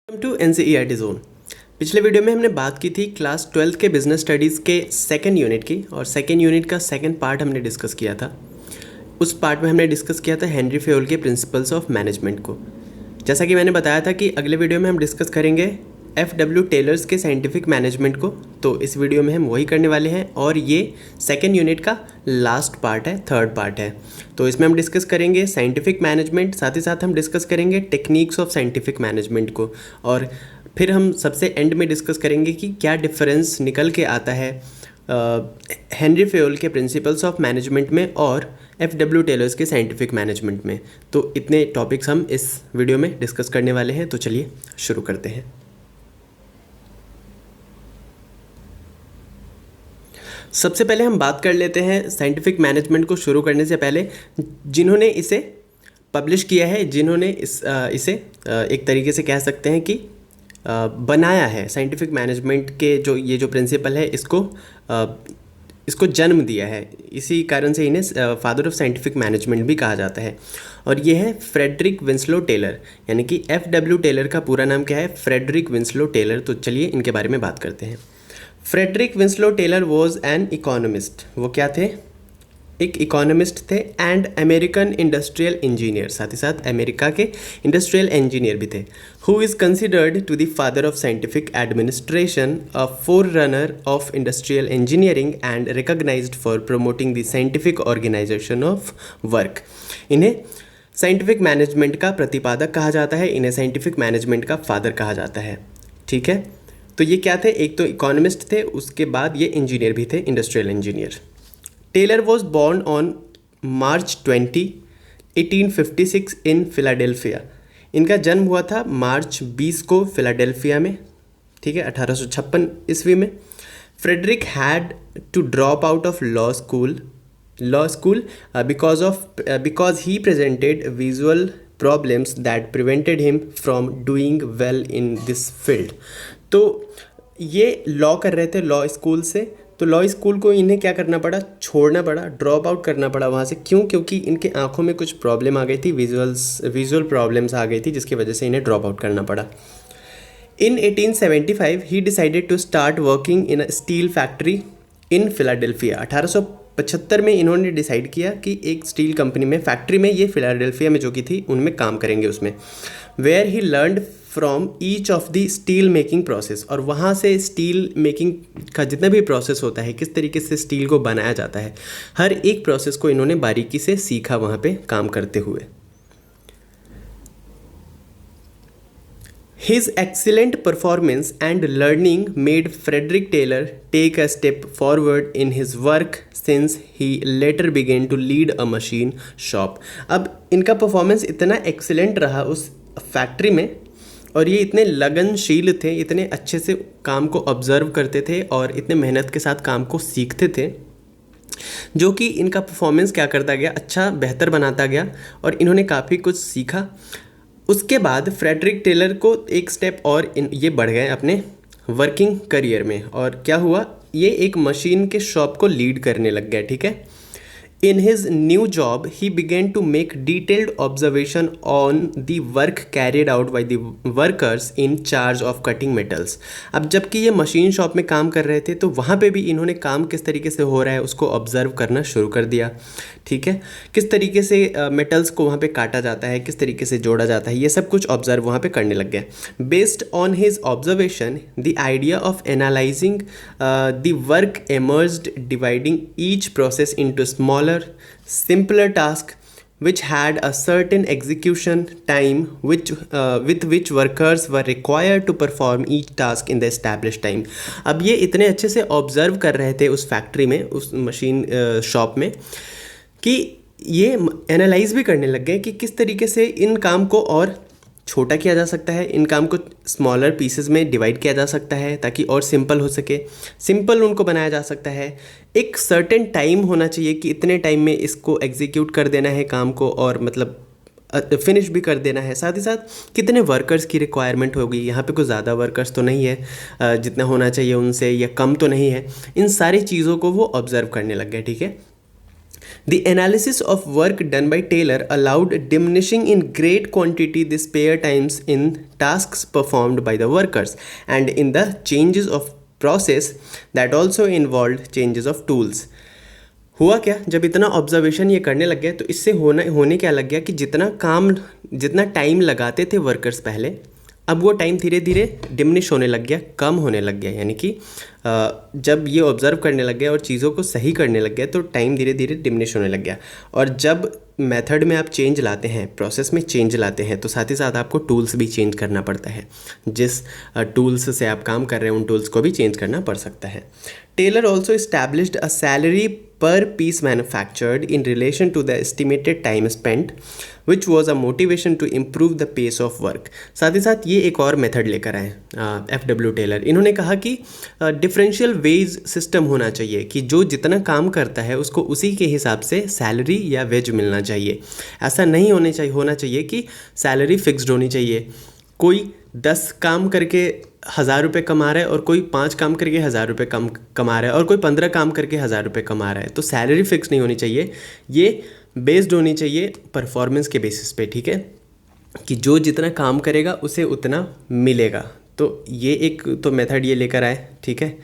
Welcome to NCERT zone. पिछले video में हमने बात की थी क्लास 12 के बिजनेस स्टडीज़ के सेकंड यूनिट की, और सेकंड यूनिट का सेकंड पार्ट हमने डिस्कस किया था। उस पार्ट में हमने डिस्कस किया था हेनरी फेयोल के प्रिंसिपल्स ऑफ मैनेजमेंट को। जैसा कि मैंने बताया था कि अगले वीडियो में हम डिस्कस करेंगे एफ टेलर्स के साइंटिफिक मैनेजमेंट को, तो इस वीडियो में हम वही करने वाले हैं और ये सेकेंड यूनिट का लास्ट पार्ट है, थर्ड पार्ट है। तो इसमें हम डिस्कस करेंगे साइंटिफिक मैनेजमेंट, साथ ही साथ हम डिस्कस करेंगे टेक्निक्स ऑफ साइंटिफिक मैनेजमेंट को, और फिर हम सबसे एंड में डिस्कस करेंगे कि क्या डिफरेंस निकल के आता है हेनरी फेयोल के प्रिंसिपल्स ऑफ मैनेजमेंट में और टेलर्स के साइंटिफिक मैनेजमेंट में। तो इतने टॉपिक्स हम इस वीडियो में डिस्कस करने वाले हैं, तो चलिए शुरू करते हैं। सबसे पहले हम बात कर लेते हैं साइंटिफिक मैनेजमेंट को शुरू करने से पहले जिन्होंने इसे पब्लिश किया है, जिन्होंने इसे एक तरीके से कह सकते हैं कि बनाया है। साइंटिफिक मैनेजमेंट के ये जो प्रिंसिपल है इसको जन्म दिया है, इसी कारण से इन्हें फादर ऑफ साइंटिफिक मैनेजमेंट भी कहा जाता है। और ये है फ्रेडरिक विंसलो टेलर, यानी कि टेलर का पूरा नाम क्या है, फ्रेडरिक विंसलो टेलर। तो चलिए इनके बारे में बात करते हैं। Frederick Winslow Taylor was an economist. वो क्या थे? एक इकोनॉमिस्ट थे एंड अमेरिकन इंडस्ट्रियल इंजीनियर, साथ ही साथ अमेरिका के इंडस्ट्रियल इंजीनियर भी थे। Who is considered to the father of scientific administration, a forerunner of industrial engineering and recognised for promoting the scientific organisation of work. इन्हें scientific management का प्रतिपादक कहा जाता है, इन्हें साइंटिफिक मैनेजमेंट का फादर कहा जाता है। ठीक है, तो ये क्या थे? एक तो इकोनॉमिस्ट थे, उसके बाद ये इंजीनियर भी थे, industrial engineer. Taylor was born on March 20, 1856 in Philadelphia. इनका जन्म हुआ था मार्च 20 को फिलाडेल्फिया में, ठीक है, 1856 ईस्वी में। Frederick had to drop out of law school because he presented visual problems that prevented him from doing well in this field. तो ये लॉ कर रहे थे लॉ स्कूल से, तो लॉ स्कूल को इन्हें क्या करना पड़ा? छोड़ना पड़ा, ड्रॉप आउट करना पड़ा वहाँ से। क्यों? क्योंकि इनके आंखों में कुछ प्रॉब्लम आ गई थी, विजुअल प्रॉब्लम्स आ गई थी, जिसकी वजह से इन्हें ड्रॉप आउट करना पड़ा। In 1875 he decided to start working in a steel factory in Philadelphia. 1875 में इन्होंने डिसाइड किया कि एक स्टील कंपनी में, फैक्ट्री में, ये फिलाडेल्फिया में जो की थी, उनमें काम करेंगे उसमें। Where he learned from each of the steel making process, और वहाँ से स्टील मेकिंग का जितना भी प्रोसेस होता है, किस तरीके से स्टील को बनाया जाता है, हर एक प्रोसेस को इन्होंने बारीकी से सीखा वहाँ पे काम करते हुए। His excellent performance and learning made Frederick Taylor take a step forward in his work since he later began to lead a machine shop. अब इनका परफॉर्मेंस इतना एक्सीलेंट रहा उस फैक्ट्री में, और ये इतने लगनशील थे, इतने अच्छे से काम को ऑब्जर्व करते थे और इतने मेहनत के साथ काम को सीखते थे, जो कि इनका परफॉर्मेंस क्या करता गया, अच्छा बेहतर बनाता गया, और इन्होंने काफ़ी कुछ सीखा। उसके बाद फ्रेडरिक टेलर को एक स्टेप और ये बढ़ गए अपने वर्किंग करियर में, और क्या हुआ, ये एक मशीन के शॉप को लीड करने लग गया। ठीक है, In his new job, he began to make detailed observation on the work carried out by the workers in charge of cutting metals. अब जबकि ये मशीन शॉप में काम कर रहे थे, तो वहाँ पे भी इन्होंने काम किस तरीके से हो रहा है उसको ऑब्जर्व करना शुरू कर दिया। ठीक है, किस तरीके से मेटल्स को वहाँ पे काटा जाता है, किस तरीके से जोड़ा जाता है, ये सब कुछ ऑब्जर्व वहाँ पे करने लग गया। Based on his observation, the idea of analysing the work emerged, dividing each process into smaller, simpler task which had a certain execution time with which workers were required to perform each task in the established time. अब ये इतने अच्छे से observe कर रहे थे उस factory में, उस मशीन शॉप में, कि ये एनालाइज भी करने लग गए कि किस तरीके से इन काम को और छोटा किया जा सकता है, इन काम को स्मॉलर पीसेस में डिवाइड किया जा सकता है ताकि और सिंपल हो सके, सिंपल उनको बनाया जा सकता है। एक सर्टेन टाइम होना चाहिए कि इतने टाइम में इसको एग्जीक्यूट कर देना है काम को, और मतलब फिनिश भी कर देना है। साथ ही साथ कितने वर्कर्स की रिक्वायरमेंट होगी, यहाँ पे कुछ ज़्यादा वर्कर्स तो नहीं है जितना होना चाहिए उनसे, या कम तो नहीं है, इन सारी चीज़ों को वो ऑब्जर्व करने लग गए। ठीक है, The analysis of work done by Taylor allowed diminishing in great quantity the spare times in tasks performed by the workers and in the changes of process that also involved changes of tools. हुआ क्या, जब इतना observation ये करने लग गए तो इससे होने क्या लग गया कि जितना टाइम लगाते थे वर्कर्स पहले, अब वो टाइम धीरे धीरे डिमिनिश होने लग गया, कम होने लग गया। यानी कि जब ये ऑब्ज़र्व करने लग गया और चीज़ों को सही करने लग गया तो टाइम धीरे धीरे डिमिनिश होने लग गया। और जब मेथड में आप चेंज लाते हैं, प्रोसेस में चेंज लाते हैं, तो साथ ही साथ आपको टूल्स भी चेंज करना पड़ता है। जिस टूल्स से आप काम कर रहे हैं उन टूल्स को भी चेंज करना पड़ सकता है। Taylor also established a salary per piece manufactured in relation to the estimated time spent, which was a motivation to improve the pace of work। साथ ही साथ ये एक और मेथड लेकर आए FW टेलर। इन्होंने कहा कि डिफरेंशियल वेज सिस्टम होना चाहिए कि जो जितना काम करता है उसको उसी के हिसाब से सैलरी या वेज मिलना चाहिए। ऐसा नहीं होना चाहिए कि सैलरी फिक्स्ड होनी चाहिए। कोई 10 काम करके 1000 रुपये कमा रहा है और कोई 5 काम करके 1000 रुपये कमा रहा है और कोई 15 काम करके 1000 रुपये कमा रहा है। तो सैलरी फिक्स नहीं होनी चाहिए, ये बेस्ड होनी चाहिए परफॉर्मेंस के बेसिस पे, ठीक है, कि जो जितना काम करेगा उसे उतना मिलेगा। तो ये एक तो मेथड ये लेकर आए, ठीक है,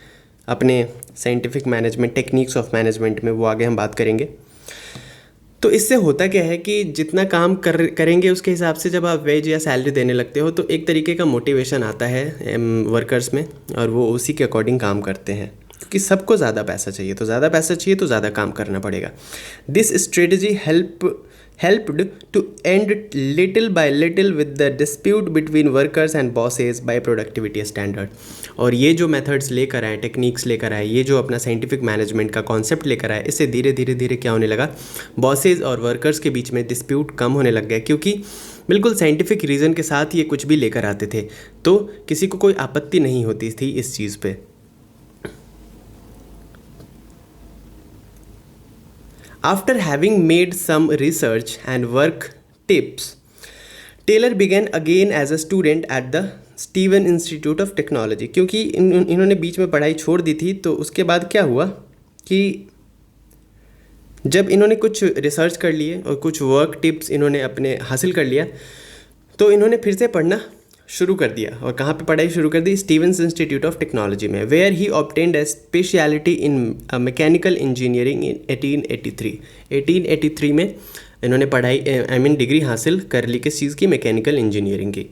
अपने scientific management, techniques of management में, वो आगे हम बात करेंगे। तो इससे होता क्या है कि जितना काम करेंगे उसके हिसाब से जब आप वेज या सैलरी देने लगते हो तो एक तरीके का मोटिवेशन आता है वर्कर्स में और वो उसी के अकॉर्डिंग काम करते हैं, क्योंकि सबको ज़्यादा पैसा चाहिए, तो ज़्यादा पैसा चाहिए तो ज़्यादा काम करना पड़ेगा। This strategy helped to end little by little with the dispute between workers and bosses by productivity standard। और ये जो मेथड्स लेकर आए, टेक्निक्स लेकर आए, ये जो अपना साइंटिफिक मैनेजमेंट का कॉन्सेप्ट लेकर आए, इससे धीरे धीरे क्या होने लगा, बॉसेज और वर्कर्स के बीच में डिस्प्यूट कम होने लग गया, क्योंकि बिल्कुल साइंटिफिक रीज़न के साथ ये कुछ भी लेकर आते थे तो किसी को कोई आपत्ति नहीं होती थी इस चीज़ पे। After having made some research and work tips, Taylor began again as a student at the Stevens Institute of Technology। क्योंकि इन्होंने बीच में पढ़ाई छोड़ दी थी तो उसके बाद क्या हुआ कि जब इन्होंने कुछ रिसर्च कर लिए और कुछ वर्क टिप्स इन्होंने अपने हासिल कर लिया तो इन्होंने फिर से पढ़ना शुरू कर दिया। और कहाँ पे पढ़ाई शुरू कर दी, स्टीवंस इंस्टीट्यूट ऑफ टेक्नोलॉजी में, where he obtained a speciality in mechanical engineering in 1883। 1883 में इन्होंने पढ़ाई डिग्री हासिल कर ली किस चीज़ की, मैकेनिकल इंजीनियरिंग की।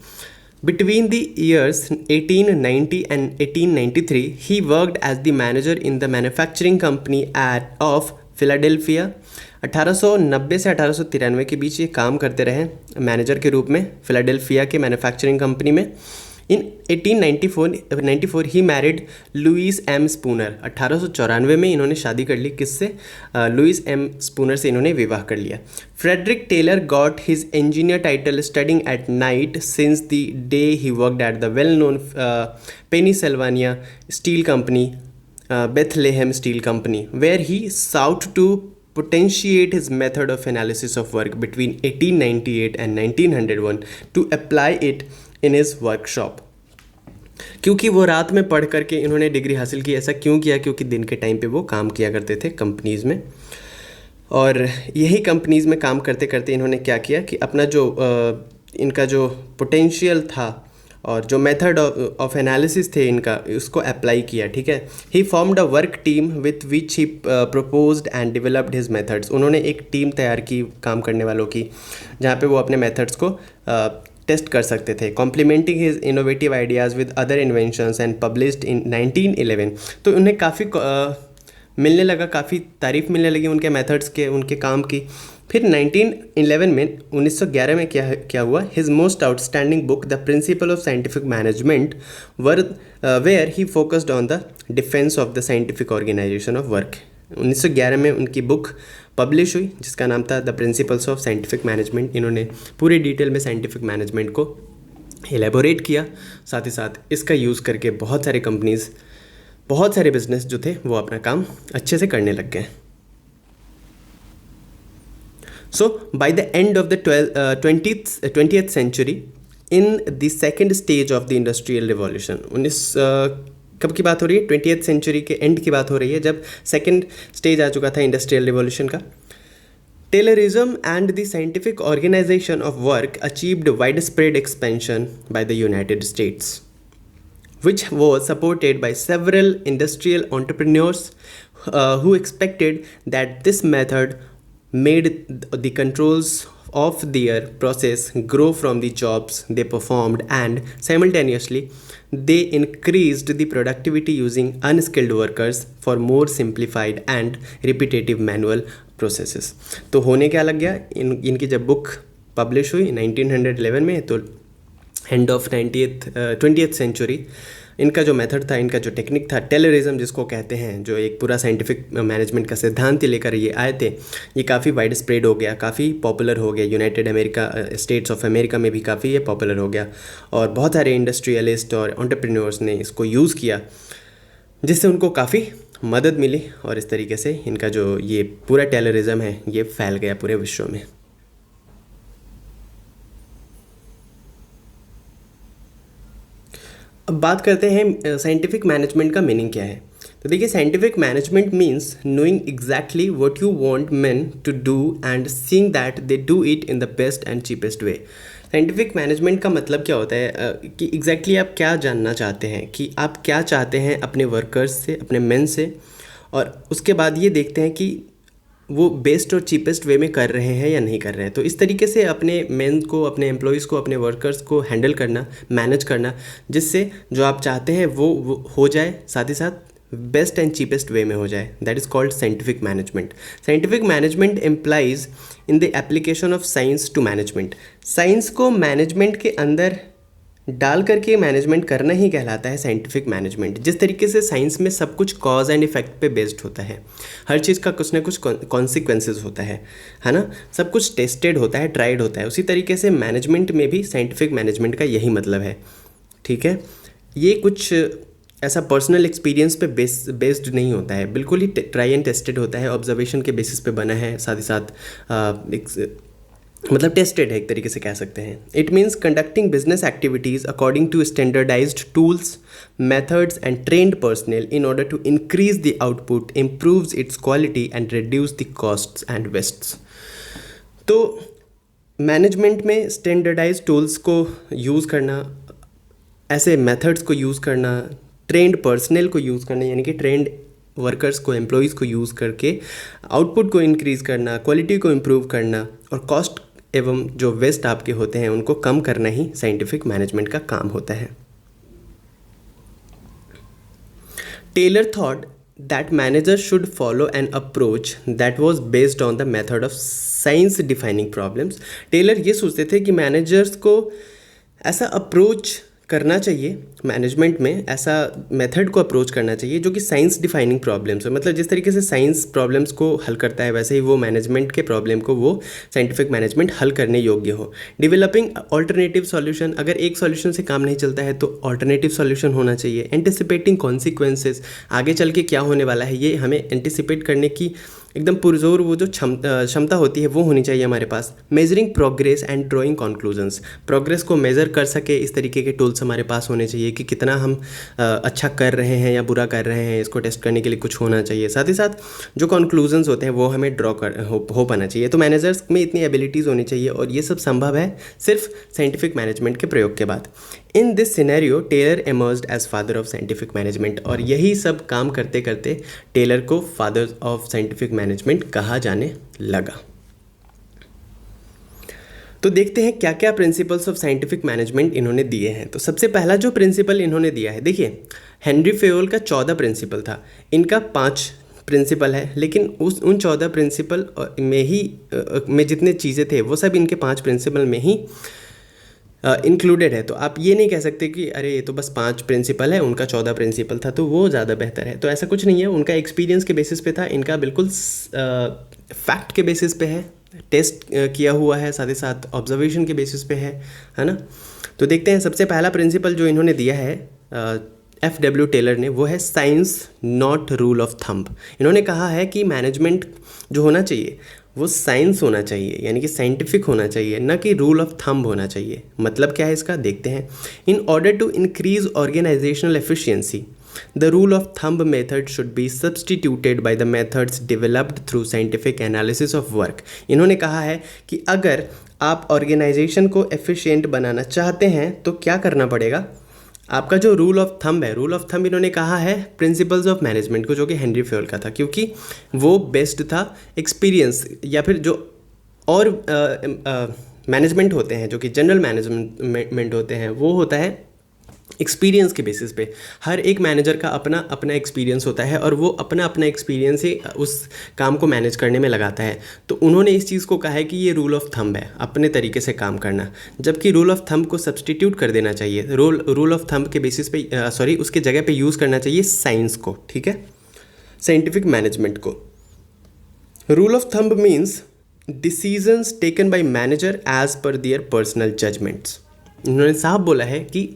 Between the years 1890 and 1893, he worked as the manager in the manufacturing company of Philadelphia। 1890 से 1893 के बीच ये काम करते रहे मैनेजर के रूप में फिलाडेल्फिया के मैन्युफैक्चरिंग कंपनी में। इन 1894 he married Louis M Spooner. 1894 में इन्होंने शादी कर ली, किससे, लुइस एम स्पूनर से इन्होंने विवाह कर लिया। Frederick Taylor got his engineer title studying at night since the day he worked at the well known Pennsylvania steel company, Bethlehem steel company, where he sought to potentiate his method of analysis of work between 1898 and 1901 to apply it in his workshop। क्योंकि वो रात में पढ़ करके इन्होंने degree हासिल की। ऐसा क्यों किया, क्योंकि दिन के टाइम पे वो काम किया करते थे कंपनीज़ में, और यही कंपनीज़ में काम करते करते इन्होंने क्या किया कि अपना जो इनका जो पोटेंशियल था और जो मेथड ऑफ एनालिसिस थे इनका, उसको अप्लाई किया, ठीक है। He formed a work team with which he proposed and developed his methods. उन्होंने एक टीम तैयार की काम करने वालों की, जहाँ पे वो अपने मेथड्स को टेस्ट कर सकते थे। Complementing his innovative ideas with other inventions and published in 1911। तो उन्हें काफ़ी मिलने लगा, काफ़ी तारीफ़ मिलने लगी उनके मेथड्स के, उनके काम की। फिर 1911 में 1911 में क्या हुआ, his most outstanding book the principle of scientific management where he focused on the defence of the scientific organisation of work. 1911 में उनकी बुक पब्लिश हुई जिसका नाम था the principles of scientific management. इन्होंने पूरे डिटेल में साइंटिफिक मैनेजमेंट को एलेबोरेट किया, साथ ही साथ इसका यूज़ करके बहुत सारे कंपनीज़, बहुत सारे बिजनेस जो थे वो अपना काम अच्छे से करने लग गए। So by the end of the 20th century, in the second stage of the industrial revolution, कब की बात हो रही है, 20th सेंचुरी के एंड की बात हो रही है, जब सेकेंड स्टेज आ चुका था इंडस्ट्रियल रिवॉल्यूशन का। Taylorism and the scientific organization of work achieved widespread expansion by the United States, which was supported by several industrial entrepreneurs who expected that this method made the controls of their process grow from the jobs they performed, and simultaneously they increased the productivity using unskilled workers for more simplified and repetitive manual processes. तो होने क्या लग गया, इनकी जब book publish हुई 1911 में, तो एंड ऑफ 20th सेंचुरी इनका जो मेथड था, इनका जो टेक्निक था, टेलरिज्म जिसको कहते हैं, जो एक पूरा साइंटिफिक मैनेजमेंट का सिद्धांत लेकर ये आए थे, ये काफ़ी वाइड स्प्रेड हो गया, काफ़ी पॉपुलर हो गया। United America states of America में भी काफ़ी ये पॉपुलर हो गया और बहुत सारे इंडस्ट्रियलिस्ट और एंटरप्रेन्योर्स ने इसको यूज़ किया, जिससे उनको काफ़ी मदद मिली और इस तरीके से इनका जो ये पूरा टेलरिज्म है ये फैल गया पूरे विश्व में। अब बात करते हैं साइंटिफिक मैनेजमेंट का मीनिंग क्या है। तो देखिए, scientific management means knowing exactly what you want men to do and seeing that they do it in the best and cheapest way. Scientific management का मतलब क्या होता है कि एग्जैक्टली आप क्या जानना चाहते हैं, कि आप क्या चाहते हैं अपने वर्कर्स से, अपने मेन से, और उसके बाद ये देखते हैं कि वो बेस्ट और चीपेस्ट वे में कर रहे हैं या नहीं कर रहे हैं। तो इस तरीके से अपने मेन को, अपने एम्प्लॉयज़ को, अपने वर्कर्स को हैंडल करना, मैनेज करना, जिससे जो आप चाहते हैं वो हो जाए, साथ ही साथ बेस्ट एंड चीपेस्ट वे में हो जाए। That is called scientific management. Scientific management implies in the application of science to management. Science को मैनेजमेंट के अंदर डाल करके मैनेजमेंट करना ही कहलाता है साइंटिफिक मैनेजमेंट। जिस तरीके से साइंस में सब कुछ कॉज एंड इफेक्ट पे बेस्ड होता है, हर चीज़ का कुछ ना कुछ कॉन्सिक्वेंसेस होता है ना, सब कुछ टेस्टेड होता है, ट्राइड होता है, उसी तरीके से मैनेजमेंट में भी साइंटिफिक मैनेजमेंट का यही मतलब है। ठीक है, ये कुछ ऐसा पर्सनल एक्सपीरियंस पे बेस्ड नहीं होता है, बिल्कुल ही ट्राई एंड टेस्टेड होता है, ऑब्जर्वेशन के बेसिस पे बना है, साथ ही साथ मतलब टेस्टेड है, एक तरीके से कह सकते हैं। It means conducting business activities according to standardised tools, methods and trained personnel in order to increase the output, improves its quality and reduce the costs and wastes. तो मैनेजमेंट में स्टैंडर्डाइज्ड टूल्स को use करना, ऐसे methods को use करना, trend personal को use करना, यानी कि ट्रेंड वर्कर्स को, एम्प्लॉयज़ को यूज़ करके आउटपुट को इंक्रीज़ करना, क्वालिटी को इम्प्रूव करना और कॉस्ट एवं जो वेस्ट आपके होते हैं उनको कम करना ही साइंटिफिक मैनेजमेंट का काम होता है। Taylor thought that managers should follow an approach that was based on the method of science defining problems. Taylor ये सोचते थे कि मैनेजर्स को ऐसा अप्रोच करना चाहिए, मैनेजमेंट में ऐसा मेथड को अप्रोच करना चाहिए जो कि साइंस डिफाइनिंग प्रॉब्लम्स हो। मतलब जिस तरीके से साइंस प्रॉब्लम्स को हल करता है, वैसे ही वो मैनेजमेंट के प्रॉब्लम को वो साइंटिफिक मैनेजमेंट हल करने योग्य हो। डेवलपिंग ऑल्टरनेटिव सॉल्यूशन, अगर एक सॉल्यूशन से काम नहीं चलता है तो ऑल्टरनेटिव सॉल्यूशन होना चाहिए। एंटिसिपेटिंग कॉन्सिक्वेंसेस, आगे चल के क्या होने वाला है ये हमें एंटिसिपेट करने की एकदम पुरजोर वो जो क्षमता होती है वो होनी चाहिए हमारे पास। Measuring progress and drawing conclusions, progress को मेज़र कर सके इस तरीके के टूल्स हमारे पास होने चाहिए कि कितना हम अच्छा कर रहे हैं या बुरा कर रहे हैं, इसको टेस्ट करने के लिए कुछ होना चाहिए। साथ ही साथ जो कंक्लूजन्स होते हैं वो हमें ड्रॉ हो पाना चाहिए। तो मैनेजर्स में इतनी एबिलिटीज़ होनी चाहिए और ये सब संभव है सिर्फ साइंटिफिक मैनेजमेंट के प्रयोग के बाद। In this scenario Taylor emerged as father of scientific management, और यही सब काम करते करते टेलर को फादर ऑफ साइंटिफिक मैनेजमेंट कहा जाने लगा। तो देखते हैं क्या क्या प्रिंसिपल्स ऑफ साइंटिफिक मैनेजमेंट इन्होंने दिए हैं। तो सबसे पहला जो प्रिंसिपल इन्होंने दिया है, देखिए हेनरी फेयोल का 14 प्रिंसिपल था, इनका 5 प्रिंसिपल है, लेकिन उन 14 प्रिंसिपल में जितने चीज़ें थे वो सब इनके 5 प्रिंसिपल में ही इंक्लूडेड है। तो आप ये नहीं कह सकते कि अरे ये तो बस 5 प्रिंसिपल है, उनका 14 प्रिंसिपल था तो वो ज़्यादा बेहतर है। तो ऐसा कुछ नहीं है, उनका एक्सपीरियंस के बेसिस पे था, इनका बिल्कुल फैक्ट के बेसिस पे है, टेस्ट किया हुआ है, साथ ही साथ ऑब्जर्वेशन के बेसिस पे है ना। तो देखते हैं सबसे पहला प्रिंसिपल जो इन्होंने दिया है F.W. टेलर ने, वो है science not rule of thumb. इन्होंने कहा है कि मैनेजमेंट जो होना चाहिए वो साइंस होना चाहिए, यानी कि साइंटिफिक होना चाहिए, ना कि रूल ऑफ थंब होना चाहिए। मतलब क्या है इसका, देखते हैं। In order to increase organisational efficiency, the rule of thumb method should be substituted by the methods developed through scientific analysis of work. इन्होंने कहा है कि अगर आप ऑर्गेनाइजेशन को एफिशिएंट बनाना चाहते हैं तो क्या करना पड़ेगा, आपका जो रूल ऑफ थंब है, रूल ऑफ थंब इन्होंने कहा है प्रिंसिपल्स ऑफ मैनेजमेंट को, जो कि हेनरी फ्योल का था, क्योंकि वो बेस्ड था एक्सपीरियंस या फिर जो और मैनेजमेंट होते हैं जो कि जनरल मैनेजमेंट होते हैं, वो होता है एक्सपीरियंस के बेसिस पे। हर एक मैनेजर का अपना अपना एक्सपीरियंस होता है और वो अपना अपना एक्सपीरियंस ही उस काम को मैनेज करने में लगाता है। तो उन्होंने इस चीज़ को कहा है कि ये रूल ऑफ थंब है, अपने तरीके से काम करना, जबकि रूल ऑफ थंब को सब्सटीट्यूट कर देना चाहिए, रूल ऑफ थंब के बेसिस पे उसके जगह पे यूज़ करना चाहिए साइंस को, ठीक है, साइंटिफिक मैनेजमेंट को। Rule of thumb means decisions taken by manager as per their personal judgements. उन्होंने साफ बोला है कि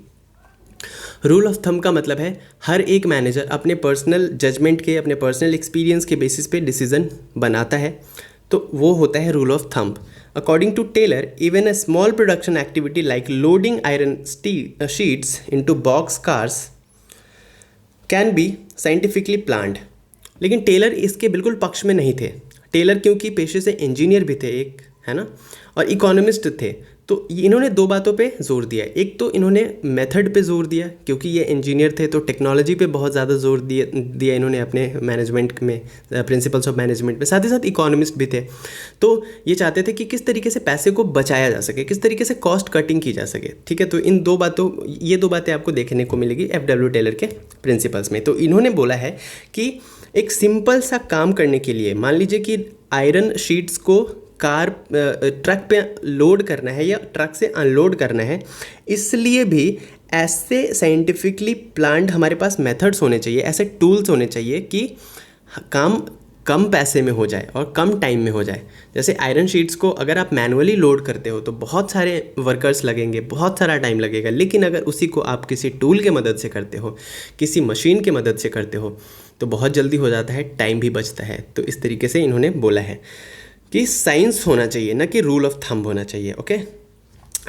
रूल ऑफ थंब का मतलब है हर एक मैनेजर अपने पर्सनल जजमेंट के, अपने पर्सनल एक्सपीरियंस के बेसिस पे डिसीजन बनाता है, तो वो होता है rule of thumb. According to Taylor, even a small production activity like loading iron sheets into box cars can be scientifically planned. लेकिन टेलर इसके बिल्कुल पक्ष में नहीं थे। टेलर क्योंकि पेशे से इंजीनियर भी थे एक, है ना, और इकोनॉमिस्ट थे, तो इन्होंने दो बातों पे जोर दिया। एक तो इन्होंने मेथड पे जोर दिया, क्योंकि ये इंजीनियर थे तो टेक्नोलॉजी पे बहुत ज़्यादा जोर दिया इन्होंने अपने मैनेजमेंट में, प्रिंसिपल्स ऑफ मैनेजमेंट में। साथ ही साथ इकोनॉमिस्ट भी थे, तो ये चाहते थे कि किस तरीके से पैसे को बचाया जा सके, किस तरीके से कॉस्ट कटिंग की जा सके, ठीक है। तो ये दो बातें आपको देखने को मिलेगी FW टेलर के प्रिंसिपल्स में। तो इन्होंने बोला है कि एक सिंपल सा काम करने के लिए, मान लीजिए कि आयरन शीट्स को ट्रक पे लोड करना है या ट्रक से अनलोड करना है, इसलिए भी ऐसे साइंटिफिकली प्लान्ड हमारे पास मेथड्स होने चाहिए, ऐसे टूल्स होने चाहिए कि काम कम पैसे में हो जाए और कम टाइम में हो जाए। जैसे आयरन शीट्स को अगर आप मैनुअली लोड करते हो तो बहुत सारे वर्कर्स लगेंगे, बहुत सारा टाइम लगेगा, लेकिन अगर उसी को आप किसी टूल के मदद से करते हो, किसी मशीन के मदद से करते हो, तो बहुत जल्दी हो जाता है, टाइम भी बचता है। तो इस तरीके से इन्होंने बोला है कि साइंस होना चाहिए, ना कि रूल ऑफ थंब होना चाहिए। Okay,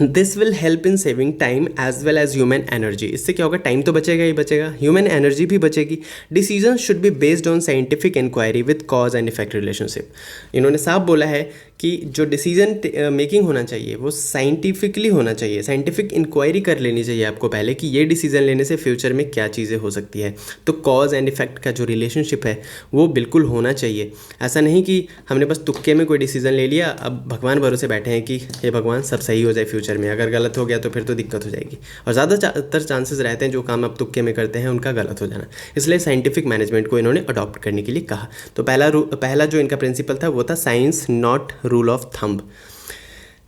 this will help in saving time as well as human energy. इससे क्या होगा, टाइम तो बचेगा ही बचेगा, ह्यूमन एनर्जी भी बचेगी। Decision should be based on scientific inquiry with cause and effect relationship. इन्होंने साफ बोला है कि जो डिसीजन मेकिंग होना चाहिए वो साइंटिफिकली होना चाहिए, साइंटिफिक इंक्वायरी कर लेनी चाहिए आपको पहले कि ये डिसीजन लेने से फ्यूचर में क्या चीज़ें हो सकती है। तो कॉज एंड इफेक्ट का जो रिलेशनशिप है वो बिल्कुल होना चाहिए। ऐसा नहीं कि हमने बस तुक्के में कोई डिसीजन ले लिया, अब भगवान भरोसे बैठे हैं कि हे भगवान सब सही हो जाए फ्यूचर में, अगर गलत हो गया तो फिर तो दिक्कत हो जाएगी। और ज़्यादातर चांसेस रहते हैं जो काम आप तुक्के में करते हैं उनका गलत हो जाना। इसलिए साइंटिफिक मैनेजमेंट को इन्होंने अडॉप्ट करने के लिए कहा। तो पहला जो इनका प्रिंसिपल था वो था science not rule of thumb.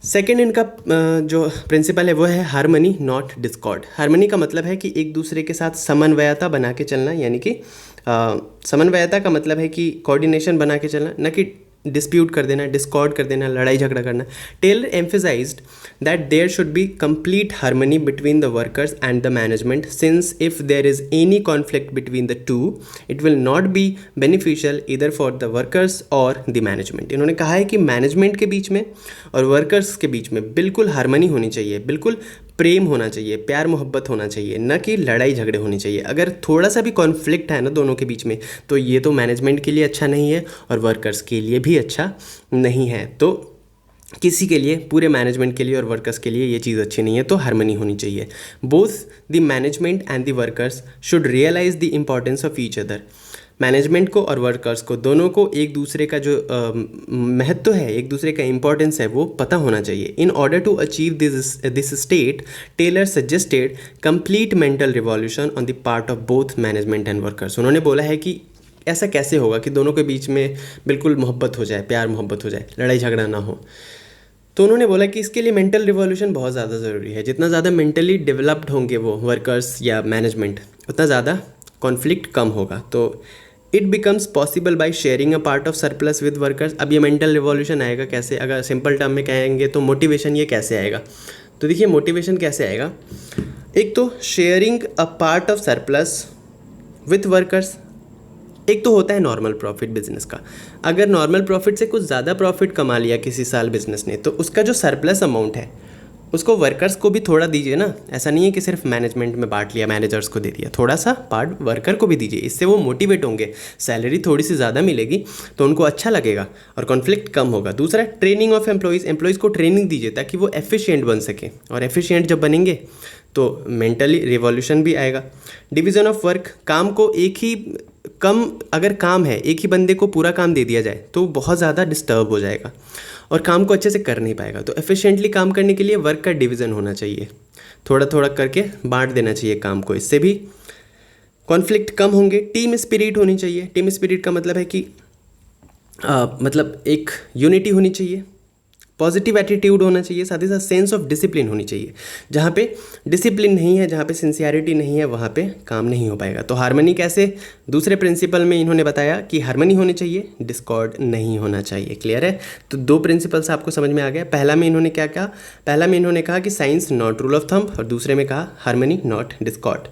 Second इनका जो प्रिंसिपल है वो है हार्मनी नॉट डिस्कॉर्ड। हार्मनी का मतलब है कि एक दूसरे के साथ समन्वयता बना के चलना, यानी कि समन्वयता का मतलब है कि कोऑर्डिनेशन बना के चलना, न कि डिस्प्यूट कर देना, डिस्कॉर्ड कर देना, लड़ाई झगड़ा करना। Taylor emphasised that there should be complete harmony between the workers and the management, since if there is any conflict between the two it will not be beneficial either for the workers और the management. इन्होंने कहा है कि management के बीच में और workers के बीच में बिल्कुल हार्मनी होनी चाहिए, बिल्कुल प्रेम होना चाहिए, प्यार मोहब्बत होना चाहिए, न कि लड़ाई झगड़े होनी चाहिए। अगर थोड़ा सा भी कॉन्फ्लिक्ट है ना दोनों के बीच में, तो ये तो मैनेजमेंट के लिए अच्छा नहीं है और वर्कर्स के लिए भी अच्छा नहीं है। तो किसी के लिए, पूरे मैनेजमेंट के लिए और वर्कर्स के लिए ये चीज़ अच्छी नहीं है। तो हार्मनी होनी चाहिए। Both the management and the workers should realise the importance of each other. Management को और वर्कर्स को, दोनों को एक दूसरे का जो महत्व है, एक दूसरे का इम्पोर्टेंस है, वो पता होना चाहिए। In order to achieve this state, Taylor suggested complete mental revolution on the part of both management and workers. उन्होंने बोला है कि ऐसा कैसे होगा कि दोनों के बीच में बिल्कुल मोहब्बत हो जाए, प्यार मोहब्बत हो जाए, लड़ाई झगड़ा ना हो। तो उन्होंने बोला कि इसके लिए मेंटल रिवॉल्यूशन बहुत ज़्यादा ज़रूरी है। जितना ज़्यादा मेंटली डेवलप्ड होंगे वो वर्कर्स या मैनेजमेंट, उतना ज़्यादा कॉन्फ्लिक्ट कम होगा। तो it becomes possible by sharing a part of surplus with workers. अब ये मेंटल रिवॉल्यूशन आएगा कैसे, अगर सिंपल टर्म में कहेंगे तो मोटिवेशन ये कैसे आएगा। तो देखिए मोटिवेशन कैसे आएगा, एक तो sharing a part of surplus with workers. एक तो होता है नॉर्मल प्रॉफिट बिजनेस का। अगर नॉर्मल प्रॉफिट से कुछ ज़्यादा प्रॉफिट कमा लिया किसी साल बिजनेस ने, तो उसका जो सरप्लस अमाउंट है उसको वर्कर्स को भी थोड़ा दीजिए ना, ऐसा नहीं है कि सिर्फ मैनेजमेंट में बांट लिया, मैनेजर्स को दे दिया, थोड़ा सा पार्ट वर्कर को भी दीजिए, इससे वो मोटिवेट होंगे, सैलरी थोड़ी सी ज़्यादा मिलेगी तो उनको अच्छा लगेगा और कॉन्फ्लिक्ट कम होगा। दूसरा, ट्रेनिंग ऑफ एम्प्लॉयज़ को ट्रेनिंग दीजिए ताकि वो एफिशिएंट बन सके, और एफिशिएंट जब बनेंगे तो मेंटली रिवॉल्यूशन भी आएगा। डिवीज़न ऑफ वर्क, काम को एक ही कम अगर काम है एक ही बंदे को पूरा काम दे दिया जाए तो बहुत ज़्यादा डिस्टर्ब हो जाएगा और काम को अच्छे से कर नहीं पाएगा। तो एफिशिएंटली काम करने के लिए वर्क का डिवीज़न होना चाहिए, थोड़ा थोड़ा करके बांट देना चाहिए काम को, इससे भी कॉन्फ्लिक्ट कम होंगे। टीम स्पिरिट होनी चाहिए। टीम स्पिरिट का मतलब है कि मतलब एक यूनिटी होनी चाहिए, पॉजिटिव एटीट्यूड होना चाहिए, साथ ही साथ सेंस ऑफ डिसिप्लिन होनी चाहिए। जहाँ पे डिसिप्लिन नहीं है, जहाँ पे सिंसियरिटी नहीं है, वहाँ पे काम नहीं हो पाएगा। तो हार्मनी कैसे, दूसरे प्रिंसिपल में इन्होंने बताया कि हार्मनी होनी चाहिए, डिस्कॉर्ड नहीं होना चाहिए। क्लियर है? तो दो प्रिंसिपल्स आपको समझ में आ गया। पहला में इन्होंने क्या कहा, पहला में इन्होंने कहा कि science not rule of thumb, और दूसरे में कहा harmony not Discord.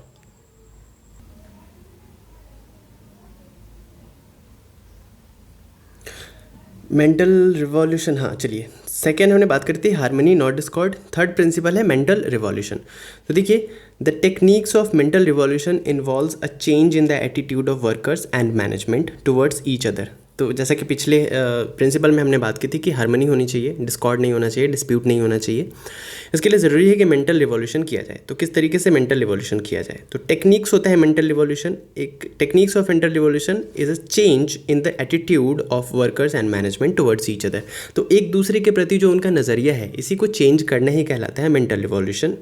Mental revolution, हाँ चलिए सेकेंड हमने बात करती है harmony not Discord. Third principal है मेंटल रिवॉल्यूशन। तो देखिए, the techniques of mental revolution involves a change in the attitude of workers and management towards each other. तो जैसा कि पिछले प्रिंसिपल में हमने बात की थी कि हार्मनी होनी चाहिए, डिस्कॉर्ड नहीं होना चाहिए, डिस्प्यूट नहीं होना चाहिए। इसके लिए ज़रूरी है कि मेंटल रिवॉल्यूशन किया जाए। तो किस तरीके से मेंटल रिवॉल्यूशन किया जाए, तो टेक्निक्स होता है मेंटल रिवॉल्यूशन। एक techniques of mental revolution is a change in the attitude of workers and management towards each other. तो एक दूसरे के प्रति जो उनका नज़रिया है, इसी को चेंज करना ही कहलाता है mental revolution.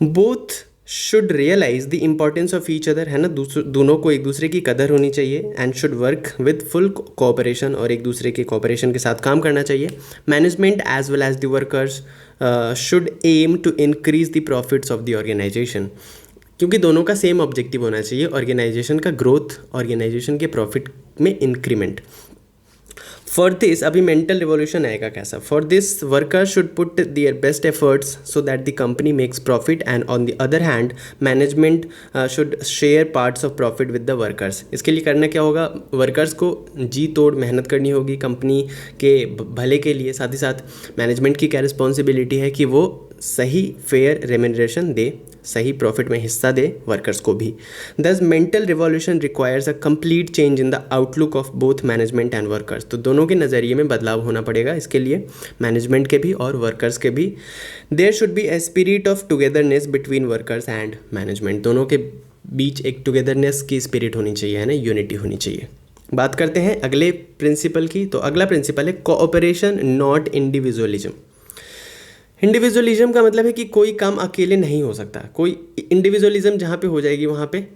Both should realise the importance of each other, है ना, दोनों को एक दूसरे की कदर होनी चाहिए। And should work with full cooperation, और एक दूसरे के कोऑपरेशन के साथ काम करना चाहिए। Management as well as the workers should aim to increase the profits of the organisation, क्योंकि दोनों का सेम ऑब्जेक्टिव होना चाहिए, ऑर्गेनाइजेशन का ग्रोथ, ऑर्गेनाइजेशन के प्रॉफिट में इंक्रीमेंट। फॉर दिस, अभी मेंटल रिवॉल्यूशन आएगा कैसा, for this workers should put their best efforts so that the company makes profit, and on the other hand management should share parts of profit with the workers. इसके लिए करना क्या होगा, workers को जी तोड़ मेहनत करनी होगी कंपनी के भले के लिए। साथ ही साथ मैनेजमेंट की क्या रिस्पॉन्सिबिलिटी है कि वो सही फेयर रेम्यूनरेशन दे, सही प्रॉफिट में हिस्सा दे वर्कर्स को भी। दस mental revolution requires a complete change in the outlook of both management and workers. तो दोनों के नज़रिए में बदलाव होना पड़ेगा इसके लिए, मैनेजमेंट के भी और वर्कर्स के भी। There should be a spirit of togetherness between workers and management, दोनों के बीच एक टुगेदरनेस की स्पिरिट होनी चाहिए, है ना, यूनिटी होनी चाहिए। बात करते हैं अगले प्रिंसिपल की। तो अगला प्रिंसिपल है कोऑपरेशन नॉट इंडिविजुअलिज्म। इंडिविजुअलिज्म का मतलब है कि कोई काम अकेले नहीं हो सकता। कोई इंडिविजुअलिज्म जहाँ पे हो जाएगी वहाँ पे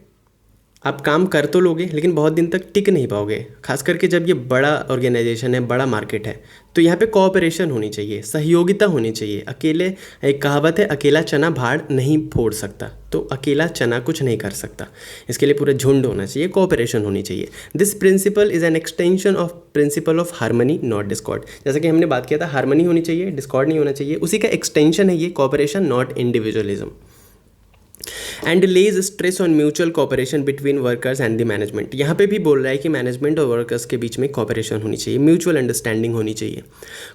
आप काम कर तो लोगे लेकिन बहुत दिन तक टिक नहीं पाओगे, खास करके जब ये बड़ा ऑर्गेनाइजेशन है, बड़ा मार्केट है। तो यहाँ पे कोऑपरेशन होनी चाहिए, सहयोगिता होनी चाहिए। अकेले, एक कहावत है, अकेला चना भाड़ नहीं फोड़ सकता, तो अकेला चना कुछ नहीं कर सकता। इसके लिए पूरा झुंड होना चाहिए, कोऑपरेशन होनी चाहिए। This principle is an extension of principle of harmony not Discord. जैसा कि हमने बात किया था, हार्मनी होनी चाहिए, डिस्कॉर्ड नहीं होना चाहिए, उसी का एक्सटेंशन है ये cooperation not individualism. And lays stress on mutual cooperation between workers and the management. यहाँ पे भी बोल रहा है कि मैनेजमेंट और वर्कर्स के बीच में कोऑपरेशन होनी चाहिए, म्यूचुअल अंडरस्टैंडिंग होनी चाहिए।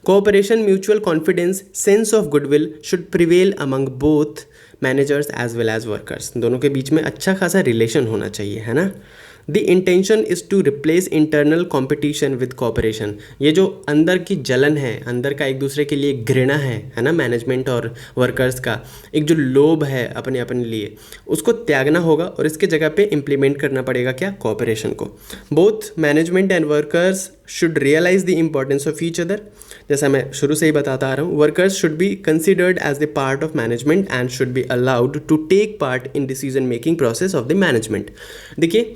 Cooperation, mutual confidence, sense of goodwill should prevail among both managers as well as workers. दोनों के बीच में अच्छा खासा रिलेशन होना चाहिए, है ना। The intention is to replace internal competition with cooperation. ये जो अंदर की जलन है, अंदर का एक दूसरे के लिए घृणा है ना, मैनेजमेंट और वर्कर्स का एक जो लोभ है अपने अपने लिए, उसको त्यागना होगा और इसके जगह पे इम्प्लीमेंट करना पड़ेगा क्या, कोऑपरेशन को। Both management and workers should realise the importance of each other. जैसा मैं शुरू से ही बताता आ रहा हूँ, workers should be considered as the part of management and should be allowed to take part in decision making process of the management. देखिए,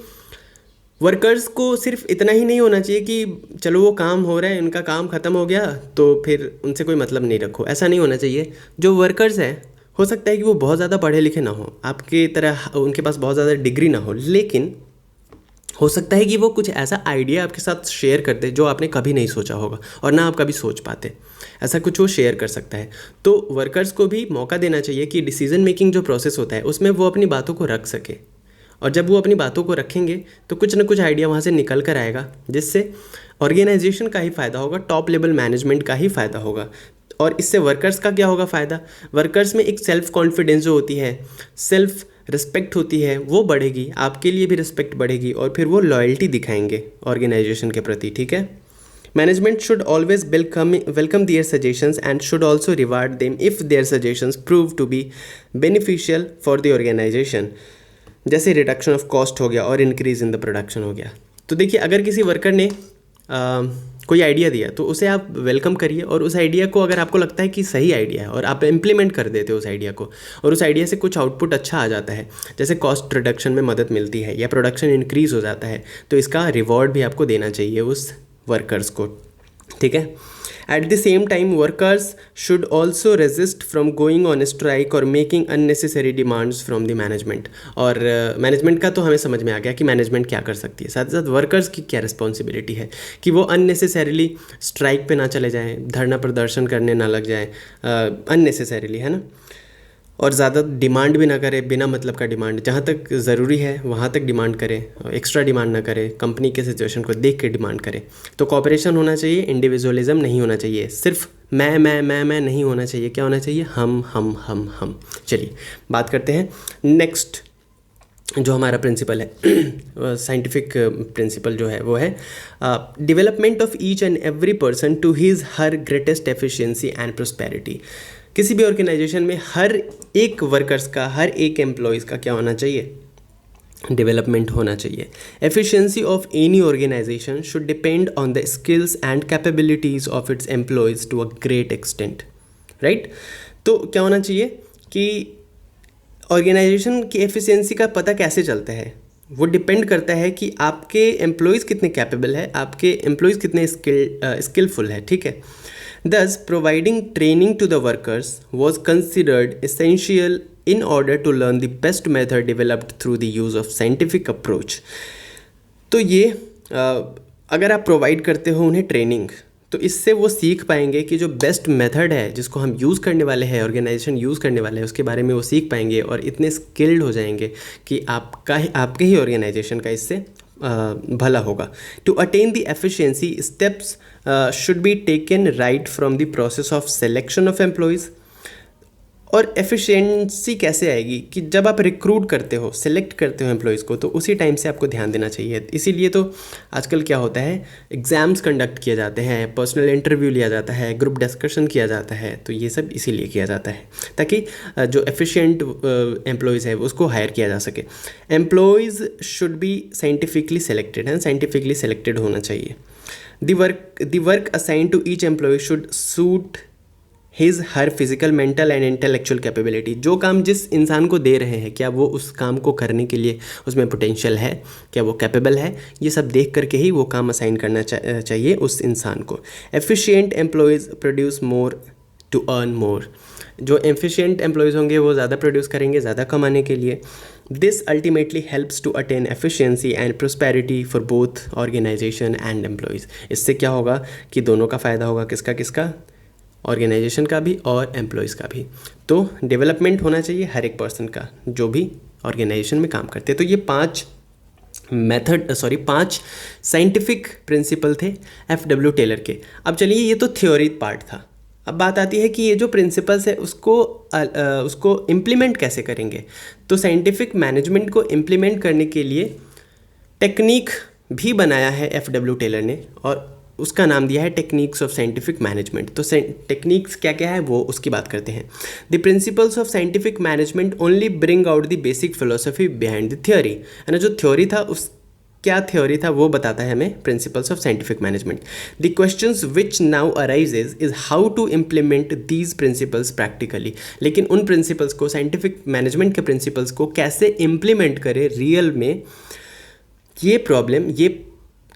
वर्कर्स को सिर्फ इतना ही नहीं होना चाहिए कि चलो वो काम हो रहा है, उनका काम ख़त्म हो गया तो फिर उनसे कोई मतलब नहीं रखो, ऐसा नहीं होना चाहिए। जो वर्कर्स हैं, हो सकता है कि वो बहुत ज़्यादा पढ़े लिखे ना हो, आपके तरह उनके पास बहुत ज़्यादा डिग्री ना हो, लेकिन हो सकता है कि वो कुछ ऐसा आइडिया आपके साथ शेयर कर दे जो आपने कभी नहीं सोचा होगा और ना आप कभी सोच पाते, ऐसा कुछ वो शेयर कर सकता है। तो वर्कर्स को भी मौका देना चाहिए कि डिसीजन मेकिंग जो प्रोसेस होता है उसमें वो अपनी बातों को रख सके, और जब वो अपनी बातों को रखेंगे तो कुछ ना कुछ आइडिया वहाँ से निकल कर आएगा, जिससे ऑर्गेनाइजेशन का ही फ़ायदा होगा, टॉप लेवल मैनेजमेंट का ही फ़ायदा होगा। और इससे वर्कर्स का क्या होगा फ़ायदा? वर्कर्स में एक सेल्फ कॉन्फिडेंस जो होती है, सेल्फ रिस्पेक्ट होती है, वो बढ़ेगी, आपके लिए भी रिस्पेक्ट बढ़ेगी और फिर वो लॉयल्टी दिखाएंगे ऑर्गेनाइजेशन के प्रति, ठीक है। Management should always welcome their suggestions and should also reward them if their suggestions prove to be beneficial for the organisation. जैसे रिडक्शन ऑफ कॉस्ट हो गया और इंक्रीज इन द प्रोडक्शन हो गया। तो देखिए, अगर किसी वर्कर ने कोई आइडिया दिया तो उसे आप वेलकम करिए, और उस आइडिया को अगर आपको लगता है कि सही आइडिया है और आप इम्प्लीमेंट कर देते हो उस आइडिया को, और उस आइडिया से कुछ आउटपुट अच्छा आ जाता है, जैसे कॉस्ट रिडक्शन में मदद मिलती है या प्रोडक्शन इंक्रीज़ हो जाता है, तो इसका रिवॉर्ड भी आपको देना चाहिए उस वर्कर्स को, ठीक है। At the same time workers should also resist from going on strike or making unnecessary demands from the management. और मैनेजमेंट का तो हमें समझ में आ गया कि मैनेजमेंट क्या कर सकती है, साथ साथ वर्कर्स की क्या रिस्पॉन्सिबिलिटी है कि वो अननेसेसरीली स्ट्राइक पे ना चले जाएँ, धरना प्रदर्शन करने ना लग जाएँ अननेसेसरीली, है ना। और ज़्यादा डिमांड भी ना करें, बिना मतलब का डिमांड, जहाँ तक ज़रूरी है वहाँ तक डिमांड करें, एक्स्ट्रा डिमांड ना करें, कंपनी के सिचुएशन को देख के डिमांड करें। तो कॉपरेशन होना चाहिए, इंडिविजुअलिज्म नहीं होना चाहिए, सिर्फ मैं नहीं होना चाहिए। क्या होना चाहिए? हम। चलिए बात करते हैं नेक्स्ट जो हमारा प्रिंसिपल है साइंटिफिक प्रिंसिपल जो है वो है development of each and every person to his her greatest efficiency and prosperity. किसी भी ऑर्गेनाइजेशन में हर एक वर्कर्स का, हर एक एम्प्लॉयज़ का क्या होना चाहिए? डेवलपमेंट होना चाहिए। Efficiency of any organisation should depend on the skills and capabilities of its employees to a great extent, right. तो क्या होना चाहिए कि ऑर्गेनाइजेशन की एफिशिएंसी का पता कैसे चलता है? वो डिपेंड करता है कि आपके एम्प्लॉयज़ कितने कैपेबल है, आपके एम्प्लॉयज़ कितने स्किलफुल है, ठीक है। Thus, providing training to the workers was considered essential in order to learn the best method developed through the use of scientific approach. तो ये अगर आप प्रोवाइड करते हो उन्हें ट्रेनिंग, तो इससे वो सीख पाएंगे कि जो बेस्ट मेथड है जिसको हम यूज़ करने वाले हैं, ऑर्गेनाइजेशन यूज़ करने वाले हैं, उसके बारे में वो सीख पाएंगे और इतने स्किल्ड हो जाएंगे कि आपके ही ऑर्गेनाइजेशन का इससे भला होगा। To attain the efficiency steps should be taken right from the process of selection of employees. और एफिशिएंसी कैसे आएगी कि जब आप रिक्रूट करते हो, सिलेक्ट करते हो एम्प्लॉयज़ को, तो उसी टाइम से आपको ध्यान देना चाहिए। इसीलिए तो आजकल क्या होता है, एग्ज़ाम्स कंडक्ट किए जाते हैं, पर्सनल इंटरव्यू लिया जाता है, ग्रुप डिस्कशन किया जाता है, तो ये सब इसीलिए किया जाता है ताकि जो एफिशिएंट एम्प्लॉयज़ है उसको हायर किया जा सके। Employees should be scientifically selected, है साइंटिफिकली सेलेक्टेड होना चाहिए। The work assigned to each employee should suit his her physical, mental and intellectual capability. जो काम जिस इंसान को दे रहे हैं, क्या वो उस काम को करने के लिए उसमें पोटेंशियल है, क्या वो कैपेबल है, ये सब देख करके ही वो काम असाइन करना चाहिए उस इंसान को। Efficient employees produce more to earn more. जो एफिशिएंट एम्प्लॉयज़ होंगे वो ज़्यादा प्रोड्यूस करेंगे ज़्यादा कमाने के लिए। This ultimately helps to attain efficiency and prosperity for both organisation and employees. इससे क्या होगा कि दोनों का फ़ायदा होगा, किसका किसका? ऑर्गेनाइजेशन का भी और एम्प्लॉयज़ का भी। तो डेवलपमेंट होना चाहिए हर एक पर्सन का जो भी ऑर्गेनाइजेशन में काम करते हैं। तो ये पांच साइंटिफिक प्रिंसिपल थे FW टेलर के। अब चलिए, ये तो थ्योरी पार्ट था। अब बात आती है कि ये जो प्रिंसिपल्स है उसको इम्प्लीमेंट कैसे करेंगे। तो साइंटिफिक मैनेजमेंट को इम्प्लीमेंट करने के लिए टेक्निक भी बनाया है FW टेलर ने, और उसका नाम दिया है टेक्निक्स ऑफ साइंटिफिक मैनेजमेंट। तो टेक्निक्स क्या क्या है वो उसकी बात करते हैं। The principles of scientific management only bring out the basic philosophy behind the theory, है ना। जो थ्योरी था उस क्या थ्योरी था वो बताता है हमें principles of scientific management. The questions which now arises is how to implement these principles practically. लेकिन उन प्रिंसिपल्स को, साइंटिफिक मैनेजमेंट के प्रिंसिपल्स को कैसे इम्प्लीमेंट करें रियल में, ये प्रॉब्लम, ये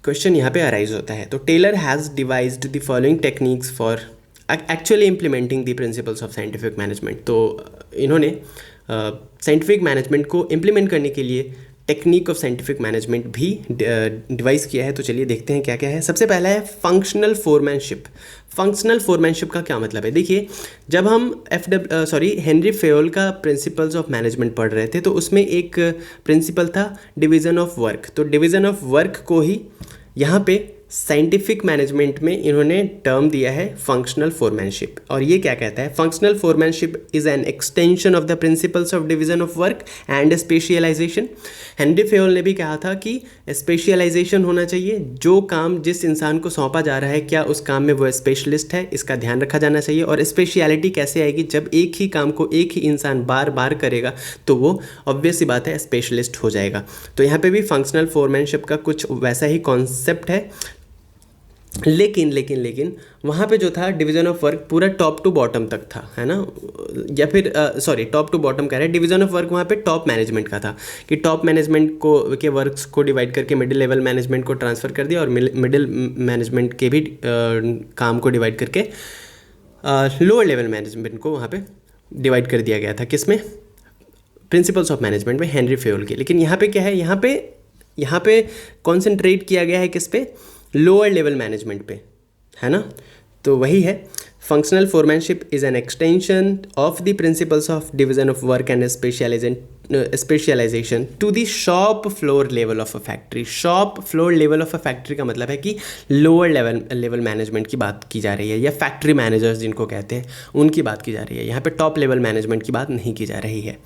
क्वेश्चन यहाँ पे अराइज होता है। तो Taylor has devised the following techniques for actually implementing the principles of scientific management. तो इन्होंने साइंटिफिक मैनेजमेंट को इम्प्लीमेंट करने के लिए टेक्निक ऑफ साइंटिफिक मैनेजमेंट भी डिवाइस किया है। तो चलिए देखते हैं क्या क्या है। सबसे पहला है फंक्शनल फोरमैनशिप। फंक्शनल फोरमैनशिप का क्या मतलब है? देखिए, जब हम हेनरी फेयोल का प्रिंसिपल्स ऑफ मैनेजमेंट पढ़ रहे थे तो उसमें एक प्रिंसिपल था डिवीज़न ऑफ वर्क। तो डिवीज़न ऑफ वर्क को ही यहाँ पे साइंटिफिक मैनेजमेंट में इन्होंने टर्म दिया है फंक्शनल फोरमैनशिप, और ये क्या कहता है, functional foremanship is an extension of the principles of division of work and specialisation. Henry Fayol ने भी कहा था कि स्पेशलाइजेशन होना चाहिए, जो काम जिस इंसान को सौंपा जा रहा है क्या उस काम में वो स्पेशलिस्ट है, इसका ध्यान रखा जाना चाहिए। और स्पेशलिटी कैसे आएगी, जब एक ही काम को एक ही इंसान बार बार करेगा तो वो ऑब्वियस सी बात है स्पेशलिस्ट हो जाएगा। तो यहाँ पे भी फंक्शनल फोरमैनशिप का कुछ वैसा ही कॉन्सेप्ट है, लेकिन वहाँ पे जो था डिवीज़न ऑफ वर्क पूरा टॉप टू बॉटम तक था, है ना, या फिर सॉरी टॉप टू बॉटम कह रहे हैं, डिवीज़न ऑफ वर्क वहाँ पे टॉप मैनेजमेंट का था कि टॉप मैनेजमेंट को के वर्क्स को डिवाइड करके मिडिल लेवल मैनेजमेंट को ट्रांसफ़र कर दिया, और मिडिल मैनेजमेंट के भी काम को डिवाइड करके लोअर लेवल मैनेजमेंट को वहाँ पे डिवाइड कर दिया गया था। किस में, प्रिंसिपल्स ऑफ मैनेजमेंट में, हेनरी फेयोल के। लेकिन यहाँ पे क्या है, यहाँ पे कॉन्सेंट्रेट किया गया है किस पे, लोअर लेवल मैनेजमेंट पे, है ना। तो वही है, functional foremanship is an extension of the principles of division of work and specialisation to the shop floor level of a factory. Shop floor level of a factory का मतलब है कि लोअर लेवल मैनेजमेंट की बात की जा रही है, या फैक्ट्री मैनेजर्स जिनको कहते हैं उनकी बात की जा रही है। यहाँ पे टॉप लेवल मैनेजमेंट की बात नहीं की जा रही है।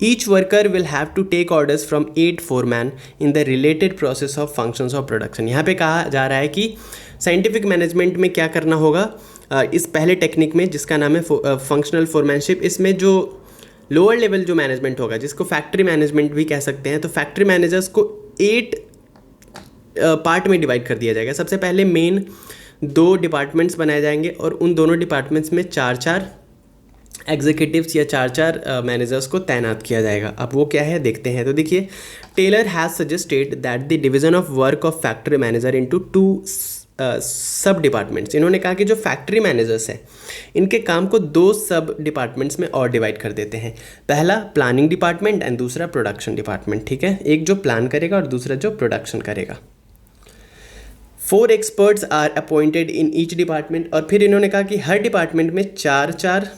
Each worker will have to take orders from 8 foreman in the related process of functions of production. यहाँ पे कहा जा रहा है कि साइंटिफिक मैनेजमेंट में क्या करना होगा, इस पहले टेक्निक में जिसका नाम है फंक्शनल फोरमैनशिप, इसमें जो लोअर लेवल जो मैनेजमेंट होगा, जिसको फैक्ट्री मैनेजमेंट भी कह सकते हैं, तो फैक्ट्री मैनेजर्स को 8 पार्ट में डिवाइड कर दिया जाएगा। सबसे पहले मेन 2 डिपार्टमेंट्स बनाए जाएंगे, और उन दोनों डिपार्टमेंट्स में 4-4 एग्जीक्यूटिव्स या 4-4 मैनेजर्स को तैनात किया जाएगा। अब वो क्या है देखते हैं। तो देखिए, Taylor has suggested that the division of work of factory manager into 2 sub departments. इन्होंने कहा कि जो फैक्ट्री मैनेजर्स हैं इनके काम को 2 सब डिपार्टमेंट्स में और डिवाइड कर देते हैं। पहला प्लानिंग डिपार्टमेंट एंड दूसरा प्रोडक्शन डिपार्टमेंट, ठीक है, एक जो प्लान करेगा और दूसरा जो प्रोडक्शन करेगा। 4 experts are appointed in each department, और फिर इन्होंने कहा कि हर डिपार्टमेंट में 4-4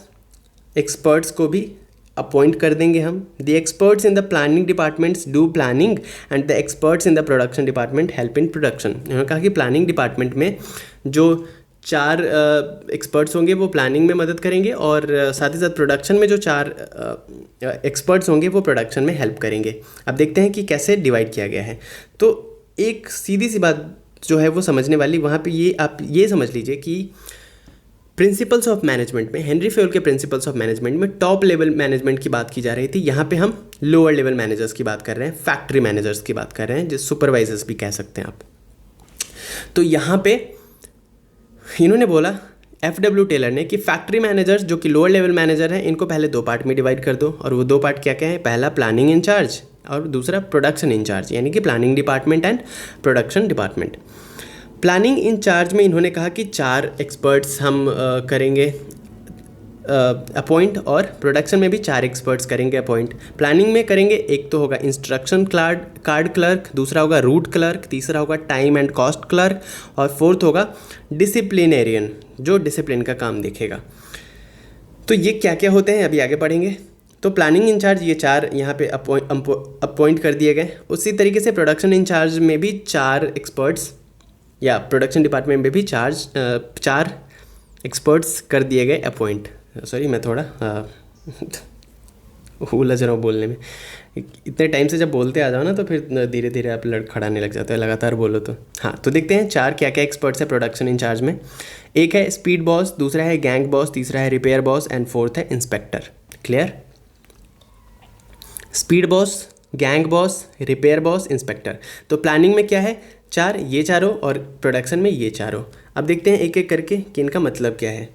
एक्सपर्ट्स को भी अपॉइंट कर देंगे हम। The experts in the planning departments do planning and the experts in the production department help in production. उन्होंने कहा कि प्लानिंग डिपार्टमेंट में जो 4 एक्सपर्ट्स होंगे वो प्लानिंग में मदद करेंगे, और साथ ही साथ प्रोडक्शन में जो 4 एक्सपर्ट्स होंगे वो प्रोडक्शन में हेल्प करेंगे। अब देखते हैं कि कैसे डिवाइड किया गया है। तो एक सीधी सी बात जो है वो समझने वाली, वहाँ पे ये आप ये समझ लीजिए कि प्रिंसिपल्स ऑफ मैनेजमेंट में, हेनरी फेयोल के प्रिंसिपल्स ऑफ मैनेजमेंट में टॉप लेवल मैनेजमेंट की बात की जा रही थी। यहाँ पे हम लोअर लेवल मैनेजर्स की बात कर रहे हैं, फैक्ट्री मैनेजर्स की बात कर रहे हैं, जो सुपरवाइजर्स भी कह सकते हैं आप। तो यहाँ पे इन्होंने बोला, FW टेलर ने, कि फैक्ट्री मैनेजर्स जो कि लोअर लेवल मैनेजर हैं इनको पहले 2 पार्ट में डिवाइड कर दो, और वो 2 पार्ट क्या क्या है, पहला प्लानिंग इंचार्ज और दूसरा प्रोडक्शन इंचार्ज, यानी कि planning department and production department. Planning in charge में इन्होंने कहा कि 4 एक्सपर्ट्स हम करेंगे अपॉइंट, और प्रोडक्शन में भी 4 एक्सपर्ट्स करेंगे अपॉइंट। प्लानिंग में करेंगे, एक तो होगा इंस्ट्रक्शन कार्ड क्लर्क, दूसरा होगा रूट क्लर्क, तीसरा होगा टाइम एंड कॉस्ट क्लर्क, और फोर्थ होगा डिसिप्लिनेरियन, जो डिसिप्लिन का काम देखेगा। तो ये क्या क्या होते हैं अभी आगे पढ़ेंगे। तो प्लानिंग इंचार्ज ये 4 यहाँ पे अपॉइंट कर दिए गए। उसी तरीके से प्रोडक्शन इंचार्ज में भी 4 एक्सपर्ट्स, या प्रोडक्शन डिपार्टमेंट में भी 4 एक्सपर्ट्स कर दिए गए अपॉइंट। सॉरी, मैं थोड़ा उलझ रहा हूँ बोलने में। इतने टाइम से जब बोलते आ जाओ ना तो फिर धीरे धीरे आप खड़ाने लग जाते हो, लगातार बोलो तो। हाँ, तो देखते हैं 4 क्या क्या एक्सपर्ट्स है प्रोडक्शन इंचार्ज में। एक है स्पीड बॉस, दूसरा है गैंग बॉस, तीसरा है रिपेयर बॉस, एंड फोर्थ है inspector. Clear? Speed boss, gang boss, repair boss, inspector. तो प्लानिंग में क्या है, 4 ये चारों, और प्रोडक्शन में ये चारों। अब देखते हैं एक एक करके कि इनका मतलब क्या है।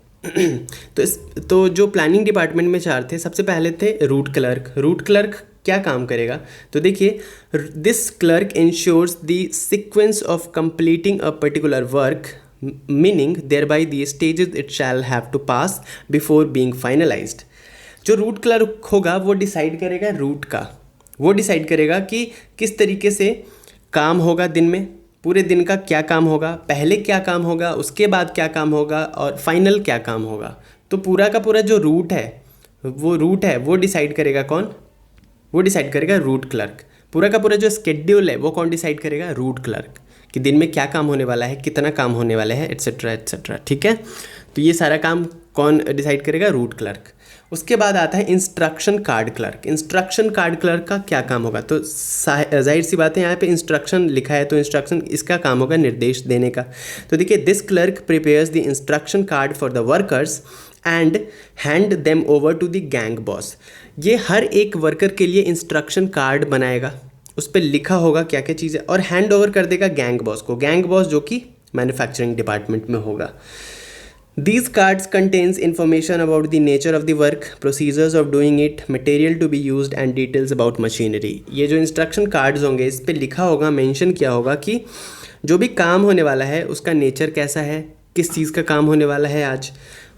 तो जो प्लानिंग डिपार्टमेंट में 4 थे, सबसे पहले थे रूट क्लर्क। रूट क्लर्क क्या काम करेगा, तो देखिए, this clerk ensures the sequence of completing a particular work, meaning thereby the stages it shall have to pass before being finalised. जो रूट क्लर्क होगा वो डिसाइड करेगा रूट का, वो डिसाइड करेगा कि किस तरीके से काम होगा दिन में, पूरे दिन का क्या काम होगा, पहले क्या काम होगा, उसके बाद क्या काम होगा, और फाइनल क्या काम होगा। तो पूरा का पूरा जो रूट है वो डिसाइड करेगा कौन, वो डिसाइड करेगा रूट क्लर्क। पूरा का पूरा जो स्केड्यूल है वो कौन डिसाइड करेगा, रूट क्लर्क। कि दिन में क्या काम होने वाला है, कितना काम होने वाला है, एट्सेट्रा एट्सेट्रा। ठीक है, तो ये सारा काम कौन डिसाइड करेगा? Root clerk. उसके बाद आता है instruction card clerk. Instruction card clerk का क्या काम होगा? तो जाहिर सी बात है, यहाँ पे इंस्ट्रक्शन लिखा है तो इंस्ट्रक्शन इसका काम होगा निर्देश देने का। तो देखिए, this clerk prepares the instruction card for the workers and hand them over to the gang boss. ये हर एक वर्कर के लिए इंस्ट्रक्शन कार्ड बनाएगा, उस पर लिखा होगा क्या क्या चीज़ें, और हैंड ओवर कर देगा गैंग बॉस को। गैंग बॉस जो कि मैन्युफैक्चरिंग डिपार्टमेंट में होगा। These cards contains information about the nature of the work, procedures of doing it, material to be used and details about machinery। ये जो इंस्ट्रक्शन कार्ड्स होंगे इस पे लिखा होगा, मेंशन किया होगा कि जो भी काम होने वाला है उसका नेचर कैसा है, किस चीज़ का काम होने वाला है आज,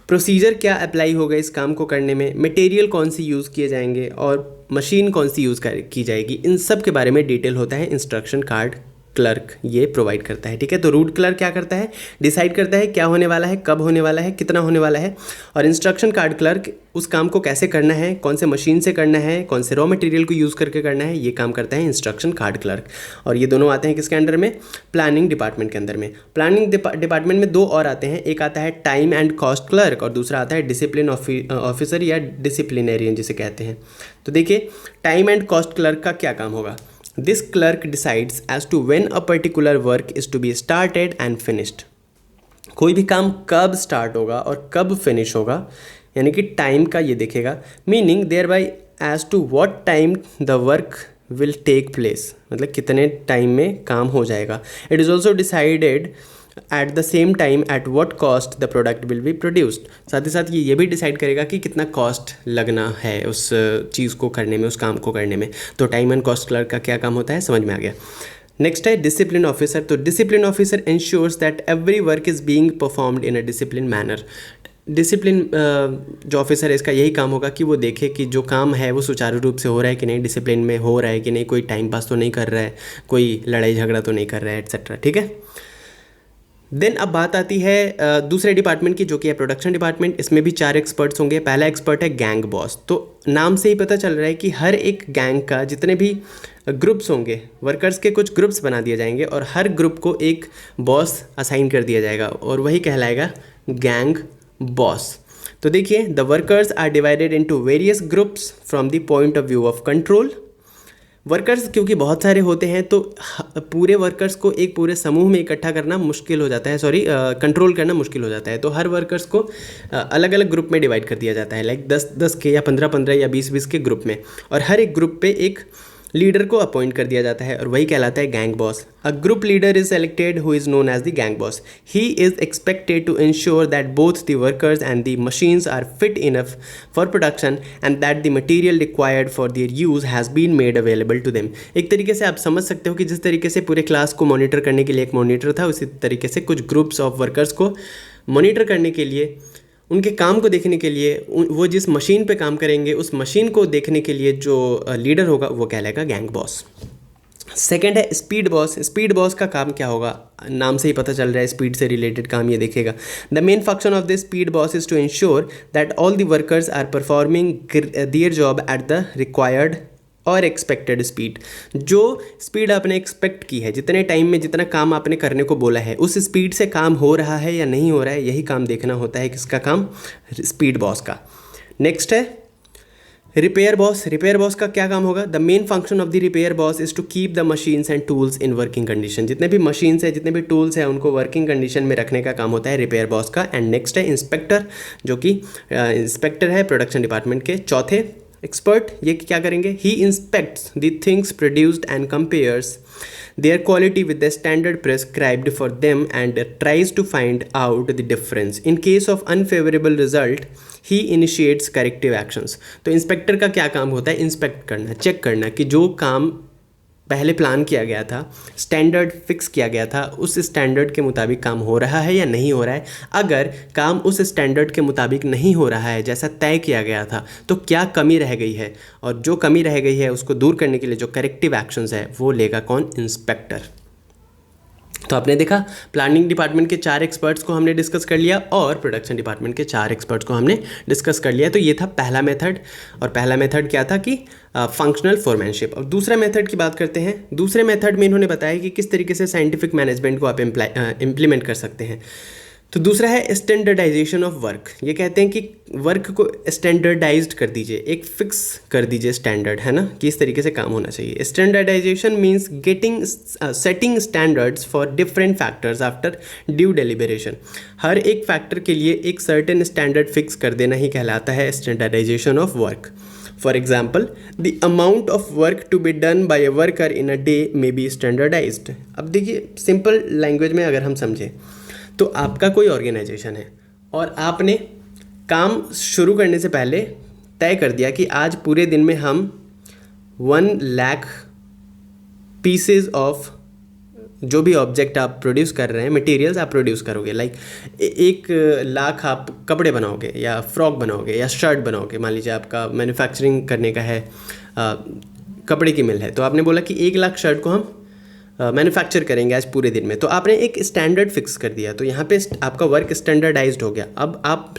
प्रोसीजर क्या अप्लाई होगा इस काम को करने में, मटेरियल कौन सी यूज़ किए जाएंगे और मशीन कौन सी यूज़ की जाएगी, इन सब के बारे में डिटेल होता है इंस्ट्रक्शन कार्ड क्लर्क ये प्रोवाइड करता है। ठीक है, तो रूट क्लर्क क्या करता है? डिसाइड करता है क्या होने वाला है, कब होने वाला है, कितना होने वाला है। और इंस्ट्रक्शन कार्ड क्लर्क उस काम को कैसे करना है, कौन से मशीन से करना है, कौन से रॉ मटेरियल को यूज़ करके करना है, ये काम करता है इंस्ट्रक्शन कार्ड क्लर्क। और ये दोनों आते हैं किसके अंडर में? प्लानिंग डिपार्टमेंट के अंदर में। प्लानिंग डिपार्टमेंट में दो और आते हैं, एक आता है टाइम एंड कॉस्ट क्लर्क और दूसरा आता है डिसिप्लिन ऑफिसर या डिसिप्लिनेरियन जिसे कहते हैं। तो देखिए, टाइम एंड कॉस्ट क्लर्क का क्या काम होगा? This clerk decides as to when a particular work is to be started and finished। कोई भी काम कब स्टार्ट होगा और कब फिनिश होगा, यानी कि टाइम का ये देखेगा। Meaning thereby as to what time the work will take place, मतलब कितने टाइम में काम हो जाएगा। It is also decided at the same time at what cost the product will be produced. साथ ही साथ ये भी डिसाइड करेगा कि कितना कॉस्ट लगना है उस चीज़ को करने में, उस काम को करने में। तो टाइम एंड कॉस्ट क्लर्क का क्या काम होता है, समझ में आ गया। नेक्स्ट है डिसिप्लिन ऑफिसर। तो discipline officer ensures that every work is being performed in a discipline manner. Discipline जो ऑफिसर है इसका यही काम होगा कि वो देखे कि जो काम है वो सुचारू रूप से हो रहा है कि नहीं, डिसिप्लिन में हो रहा है कि नहीं, कोई टाइम पास तो नहीं कर रहा है, कोई लड़ाई झगड़ा तो नहीं कर रहा है, एट्सेट्रा। ठीक है, देन अब बात आती है दूसरे डिपार्टमेंट की जो कि है प्रोडक्शन डिपार्टमेंट। इसमें भी 4 एक्सपर्ट्स होंगे। पहला एक्सपर्ट है गैंग बॉस। तो नाम से ही पता चल रहा है कि हर एक गैंग का जितने भी ग्रुप्स होंगे, वर्कर्स के कुछ ग्रुप्स बना दिए जाएंगे और हर ग्रुप को एक बॉस असाइन कर दिया जाएगा और वही कहलाएगा गैंग बॉस। तो देखिए, the workers are divided into various groups from the point of view of control. Workers क्योंकि बहुत सारे होते हैं तो पूरे वर्कर्स को एक पूरे समूह में इकट्ठा करना मुश्किल हो जाता है, कंट्रोल करना मुश्किल हो जाता है। तो हर वर्कर्स को अलग अलग ग्रुप में डिवाइड कर दिया जाता है, लाइक 10 के या 15 या 20 के ग्रुप में, और हर एक ग्रुप पे एक लीडर को अपॉइंट कर दिया जाता है और वही कहलाता है gang boss. A group leader is selected who is known as the gang boss. He is expected to ensure that both the workers and the machines are fit enough for production and that the material required for their use has been made available to them. एक तरीके से आप समझ सकते हो कि जिस तरीके से पूरे क्लास को मॉनिटर करने के लिए एक मॉनिटर था, उसी तरीके से कुछ ग्रुप्स ऑफ वर्कर्स को मॉनिटर करने के लिए, उनके काम को देखने के लिए, वो जिस मशीन पे काम करेंगे उस मशीन को देखने के लिए जो लीडर होगा वो कहलाएगा गैंग बॉस। सेकंड है स्पीड बॉस। स्पीड बॉस का काम क्या होगा? नाम से ही पता चल रहा है स्पीड से रिलेटेड काम ये देखेगा। The main function of this speed boss is to ensure that all the workers are performing their job at the required और एक्सपेक्टेड स्पीड। जो स्पीड आपने एक्सपेक्ट की है, जितने टाइम में जितना काम आपने करने को बोला है, उस स्पीड से काम हो रहा है या नहीं हो रहा है, यही काम देखना होता है किसका काम? स्पीड बॉस का। नेक्स्ट है रिपेयर बॉस। रिपेयर बॉस का क्या काम होगा? The main function of the repair boss is to keep the machines and tools in working condition. जितने भी मशीन्स है, जितने भी टूल्स हैं, उनको वर्किंग कंडीशन में रखने का काम होता है रिपेयर बॉस का। एंड नेक्स्ट है इंस्पेक्टर, जो कि इंस्पेक्टर है प्रोडक्शन डिपार्टमेंट के। चौथे एक्सपर्ट, ये क्या करेंगे? He inspects the things produced and compares their quality with the standard prescribed for them and tries to find out the difference. In case of unfavorable result, he initiates corrective actions. तो inspector का क्या काम होता है? Inspect करना, check करना कि जो काम पहले प्लान किया गया था, स्टैंडर्ड फिक्स किया गया था, उस स्टैंडर्ड के मुताबिक काम हो रहा है या नहीं हो रहा है। अगर काम उस स्टैंडर्ड के मुताबिक नहीं हो रहा है जैसा तय किया गया था, तो क्या कमी रह गई है, और जो कमी रह गई है उसको दूर करने के लिए जो करेक्टिव एक्शंस है वो लेगा कौन? इंस्पेक्टर। तो आपने देखा प्लानिंग डिपार्टमेंट के 4 एक्सपर्ट्स को हमने डिस्कस कर लिया और प्रोडक्शन डिपार्टमेंट के 4 एक्सपर्ट्स को हमने डिस्कस कर लिया। तो ये था पहला मेथड, और पहला मेथड क्या था कि फंक्शनल फोरमैनशिप। अब दूसरा मेथड की बात करते हैं। दूसरे मेथड में इन्होंने बताया कि किस तरीके से साइंटिफिक मैनेजमेंट को आप इम्प्लीमेंट कर सकते हैं। तो दूसरा है स्टैंडर्डाइजेशन ऑफ वर्क। ये कहते हैं कि वर्क को स्टैंडर्डाइज्ड कर दीजिए, एक फिक्स कर दीजिए स्टैंडर्ड, है ना, कि इस तरीके से काम होना चाहिए। Standardization means setting standards for different factors after due deliberation. हर एक फैक्टर के लिए एक सर्टेन स्टैंडर्ड फिक्स कर देना ही कहलाता है standardisation of work. For example, the amount of work to be done by a worker in a day may be standardised. अब देखिए, सिंपल लैंग्वेज में अगर हम समझें तो आपका कोई ऑर्गेनाइजेशन है और आपने काम शुरू करने से पहले तय कर दिया कि आज पूरे दिन में हम 1 लाख पीसेज ऑफ जो भी ऑब्जेक्ट आप प्रोड्यूस कर रहे हैं, मटेरियल्स आप प्रोड्यूस करोगे, लाइक 1 लाख आप कपड़े बनाओगे या फ्रॉक बनाओगे या शर्ट बनाओगे। मान लीजिए आपका मैन्युफैक्चरिंग करने का है, कपड़े की मिल है, तो आपने बोला कि 1 लाख शर्ट को हम मैन्युफैक्चर करेंगे आज पूरे दिन में। तो आपने एक स्टैंडर्ड फिक्स कर दिया, तो यहाँ पे आपका वर्क स्टैंडर्डाइज्ड हो गया। अब आप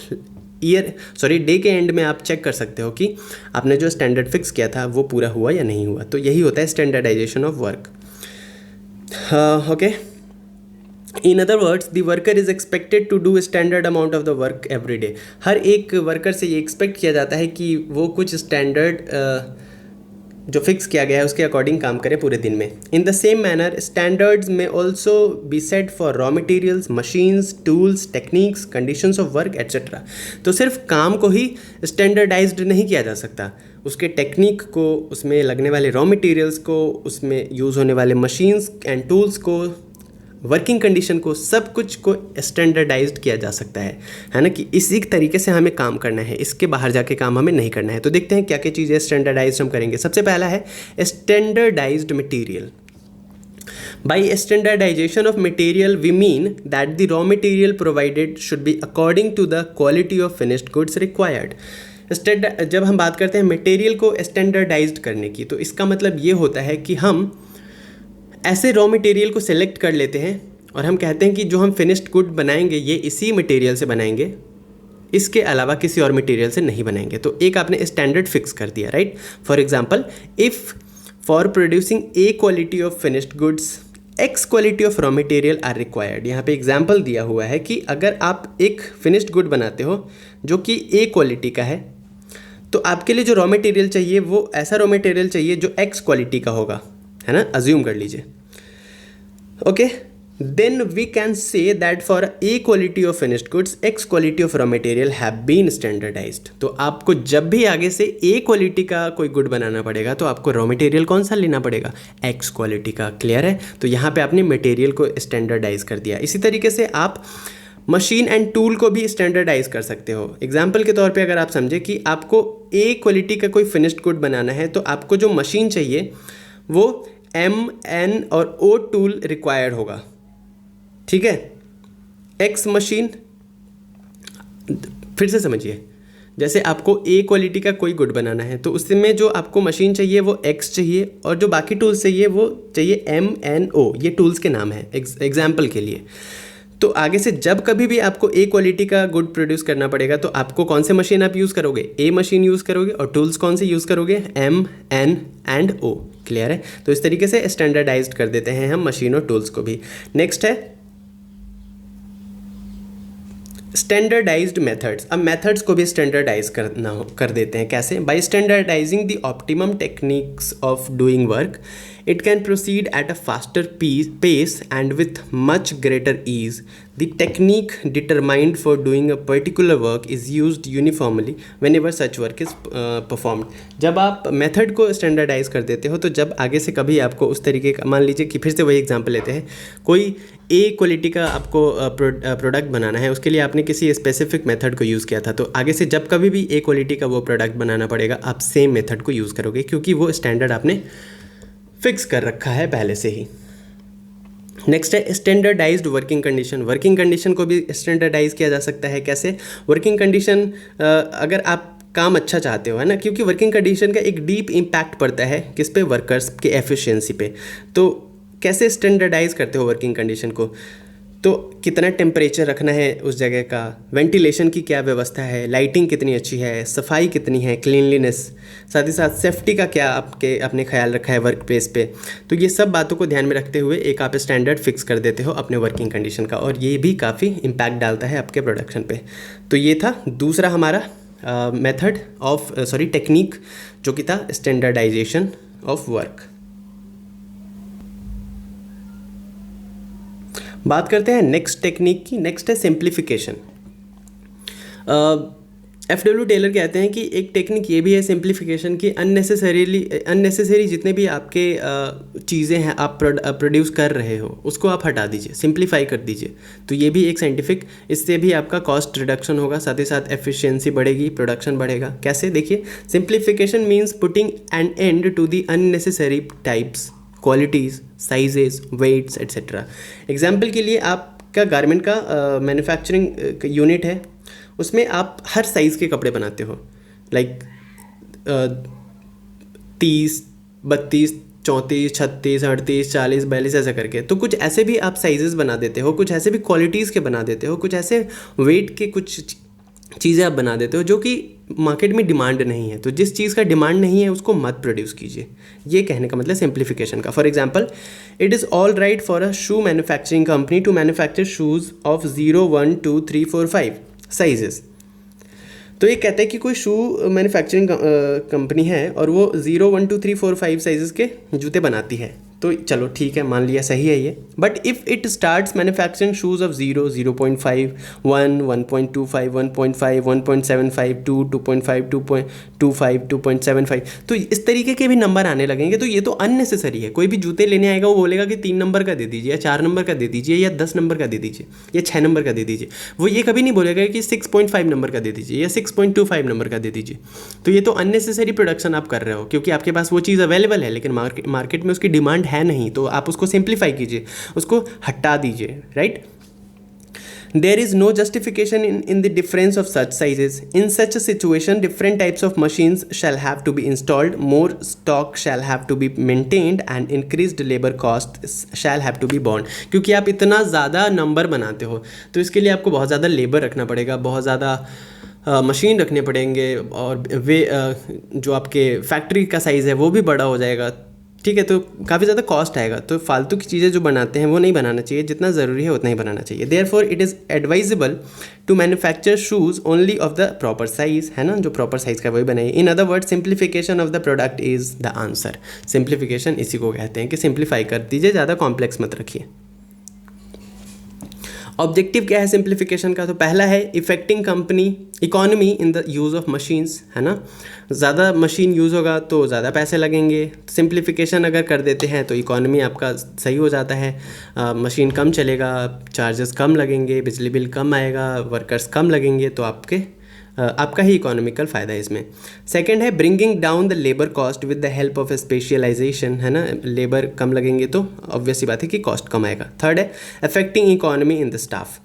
डे के एंड में आप चेक कर सकते हो कि आपने जो स्टैंडर्ड फिक्स किया था वो पूरा हुआ या नहीं हुआ। तो यही होता है standardisation of work. Okay, in other words, the worker is expected to do standard amount of the work every day. हर एक वर्कर से ये एक्सपेक्ट किया जाता है कि वो कुछ स्टैंडर्ड जो फिक्स किया गया है उसके अकॉर्डिंग काम करें पूरे दिन में। In the same manner, standards may also be set for raw materials, machines, tools, techniques, conditions of work etcetera. तो सिर्फ काम को ही स्टैंडर्डाइज्ड नहीं किया जा सकता, उसके टेक्निक को, उसमें लगने वाले रॉ मटेरियल्स को, उसमें यूज़ होने वाले मशीन्स एंड टूल्स को, वर्किंग कंडीशन को, सब कुछ को स्टैंडर्डाइज्ड किया जा सकता है ना, कि इसी तरीके से हमें काम करना है, इसके बाहर जाके काम हमें नहीं करना है। तो देखते हैं क्या क्या चीज़ें स्टैंडर्डाइज्ड हम करेंगे। सबसे पहला है standardised material. By standardisation of material we mean that the raw material provided should be according to the quality of finished goods required. जब हम बात करते हैं मटेरियल को स्टैंडर्डाइज्ड करने की, तो इसका मतलब ये होता है कि हम ऐसे रॉ मटेरियल को सिलेक्ट कर लेते हैं और हम कहते हैं कि जो हम फिनिश्ड गुड बनाएंगे ये इसी मटेरियल से बनाएंगे, इसके अलावा किसी और मटेरियल से नहीं बनाएंगे। तो एक आपने स्टैंडर्ड फिक्स कर दिया, right. For example, if for producing a quality of finished goods x quality of raw material are required. यहाँ पे एग्जांपल दिया हुआ है कि अगर आप एक फिनिश्ड गुड बनाते हो जो कि ए क्वालिटी का है, तो आपके लिए जो रॉ मटेरियल चाहिए वो ऐसा रॉ मटेरियल चाहिए जो एक्स क्वालिटी का होगा, है ना, अज्यूम कर लीजिए। Okay, then we can say that for a quality of finished goods x quality of raw material have been standardised. तो आपको जब भी आगे से ए क्वालिटी का कोई गुड बनाना पड़ेगा तो आपको रॉ मटेरियल कौन सा लेना पड़ेगा, एक्स क्वालिटी का। क्लियर है। तो यहाँ पे आपने मटेरियल को स्टैंडर्डाइज कर दिया। इसी तरीके से आप मशीन एंड टूल को भी स्टैंडर्डाइज कर सकते हो। एग्जाम्पल के तौर पे अगर आप समझे कि आपको ए क्वालिटी का कोई फिनिश्ड गुड बनाना है, तो आपको जो मशीन चाहिए वो MN और O टूल रिक्वायर्ड होगा, ठीक है। एक्स मशीन, फिर से समझिए, जैसे आपको ए क्वालिटी का कोई गुड बनाना है तो उसमें जो आपको मशीन चाहिए वो एक्स चाहिए और जो बाकी टूल्स चाहिए वो चाहिए MNO। ये टूल्स के नाम है एग्जाम्पल के लिए। तो आगे से जब कभी भी आपको ए क्वालिटी का गुड प्रोड्यूस करना पड़ेगा तो आपको कौन से मशीन आप यूज़ करोगे, ए मशीन यूज़ करोगे, और टूल्स कौन से यूज़ करोगे, MN एंड O। क्लियर है। तो इस तरीके से स्टैंडर्डाइज्ड कर देते हैं हम मशीन और टूल्स को भी। नेक्स्ट है स्टैंडर्डाइज्ड मेथड्स। अब मेथड्स को भी स्टैंडर्डाइज कर देते हैं। कैसे? By standardising the optimum techniques of doing work it can proceed at a faster pace and with much greater ease. The technique determined for doing a particular work is used uniformly whenever such work is performed. जब आप method को standardise कर देते हो तो जब आगे से कभी आपको उस तरीके का, मान लीजिए कि फिर से वही एग्जांपल लेते हैं, कोई ए क्वालिटी का आपको प्रोडक्ट बनाना है, उसके लिए आपने किसी स्पेसिफिक मेथड को यूज़ किया था, तो आगे से जब कभी भी ए क्वालिटी का वो प्रोडक्ट बनाना पड़ेगा आप सेम मेथड को यूज़ करोगे क्योंकि वो स्टैंडर्ड आपने फिक्स कर रखा है पहले से ही। नेक्स्ट है standardised working condition. Working condition को भी स्टैंडर्डाइज किया जा सकता है। कैसे? वर्किंग कंडीशन, अगर आप काम अच्छा चाहते हो, है ना, क्योंकि वर्किंग कंडीशन का एक डीप इम्पैक्ट पड़ता है किस पे, वर्कर्स के एफिशिएंसी पे। तो कैसे स्टैंडर्डाइज करते हो वर्किंग कंडीशन को, तो कितना टेम्परेचर रखना है उस जगह का, वेंटिलेशन की क्या व्यवस्था है, लाइटिंग कितनी अच्छी है, सफाई कितनी है, क्लीनलीनेस, साथ ही साथ सेफ्टी का क्या आपने ख्याल रखा है वर्क प्लेस पे। तो ये सब बातों को ध्यान में रखते हुए एक आप स्टैंडर्ड फिक्स कर देते हो अपने वर्किंग कंडीशन का, और ये भी काफ़ी इम्पैक्ट डालता है आपके प्रोडक्शन पे। तो ये था दूसरा हमारा मेथड ऑफ टेक्निक, जो कि था स्टैंडर्डाइजेशन ऑफ वर्क। बात करते हैं नेक्स्ट टेक्निक की। नेक्स्ट है सिंप्लीफिकेशन। एफडब्ल्यू टेलर कहते हैं कि एक टेक्निक ये भी है सिंप्लीफिकेशन की, अननेसेसरी जितने भी आपके चीज़ें हैं आप प्रोड्यूस कर रहे हो उसको आप हटा दीजिए, सिंप्लीफाई कर दीजिए। तो ये भी एक साइंटिफिक, इससे भी आपका कॉस्ट रिडक्शन होगा, साथ ही साथ एफिशिएंसी बढ़ेगी, प्रोडक्शन बढ़ेगा। कैसे, देखिए, simplification means putting an end to the unnecessary types, qualities, sizes, weights etcetera. Example के लिए आपका गारमेंट का मैन्युफैक्चरिंग यूनिट है, उसमें आप हर साइज़ के कपड़े बनाते हो, लाइक 30, 32, 34, 36, 38, 40, 42 ऐसा करके। तो कुछ ऐसे भी आप साइजेस बना देते हो, कुछ ऐसे भी क्वालिटीज़ के बना देते हो, कुछ ऐसे वेट के कुछ चीज़ें आप बना देते हो जो कि मार्केट में डिमांड नहीं है। तो जिस चीज़ का डिमांड नहीं है उसको मत प्रोड्यूस कीजिए, ये कहने का मतलब सिंप्लीफिकेशन का। For example, it is all right for a shoe manufacturing company to manufacture shoes of 0, 1, 2, 3, 4, 5 sizes. तो ये कहते हैं कि कोई शू मैन्युफैक्चरिंग कंपनी है और वो 0, 1, 2, 3, 4, 5 साइजेस के जूते बनाती है। तो चलो ठीक है, मान लिया सही है ये। But if it starts manufacturing shoes of 0, 0.5, 1, 1.25, 1.5, 1.75, 2, 2.5, 2.25, 2.75, तो इस तरीके के भी नंबर आने लगेंगे। तो ये तो अननेसेसरी है। कोई भी जूते लेने आएगा वो बोलेगा कि 3 नंबर का दे दीजिए, या 4 नंबर का दे दीजिए, या 10 नंबर का दे दीजिए, या 6 नंबर का दे दीजिए। वो ये कभी नहीं बोलेगा कि 6.5 नंबर का दे दीजिए या 6.25 नंबर का दे दीजिए। तो ये तो अननेसेसरी प्रोडक्शन आप कर रहे हो, क्योंकि आपके पास वो चीज़ अवेलेबल है लेकिन मार्केट में उसकी डिमांड है नहीं। तो आप उसको सिंप्लीफाई कीजिए, उसको हटा दीजिए, right. There is no justification in the difference of such sizes. In such a situation, different types of machines shall have to be installed, more stock shall have to be maintained, and increased labor costs shall have to be borne. क्योंकि आप इतना ज़्यादा number बनाते हो तो इसके लिए आपको बहुत ज़्यादा लेबर रखना पड़ेगा, बहुत ज़्यादा मशीन रखने पड़ेंगे, और वे जो आपके फैक्ट्री का साइज़ है वो भी बड़ा हो जाएगा। ठीक है, तो काफ़ी ज़्यादा कॉस्ट आएगा। तो फालतू की चीज़ें जो बनाते हैं वो नहीं बनाना चाहिए, जितना ज़रूरी है उतना ही बनाना चाहिए। Therefore it is advisable to manufacture shoes only of the proper size, है ना, जो प्रॉपर साइज़ का वही बनाइए। In other word, simplification of the product is the answer. Simplification इसी को कहते हैं कि सिंप्लीफाई कर दीजिए, ज़्यादा कॉम्प्लेक्स मत रखिए। ऑब्जेक्टिव क्या है सिंप्लीफिकेशन का? तो पहला है effecting company economy in the use of machines, है ना। ज़्यादा मशीन यूज़ होगा तो ज़्यादा पैसे लगेंगे। सिंप्लीफिकेशन अगर कर देते हैं तो इकोनॉमी आपका सही हो जाता है, मशीन कम चलेगा, चार्जेस कम लगेंगे, बिजली बिल कम आएगा, वर्कर्स कम लगेंगे, तो आपका ही इकोनॉमिकल फ़ायदा है इसमें। सेकंड है bringing down the labour cost with the help of specialisation, है ना, लेबर कम लगेंगे तो ऑब्वियस सी बात है कि कॉस्ट कम आएगा। थर्ड है affecting economy in the staff.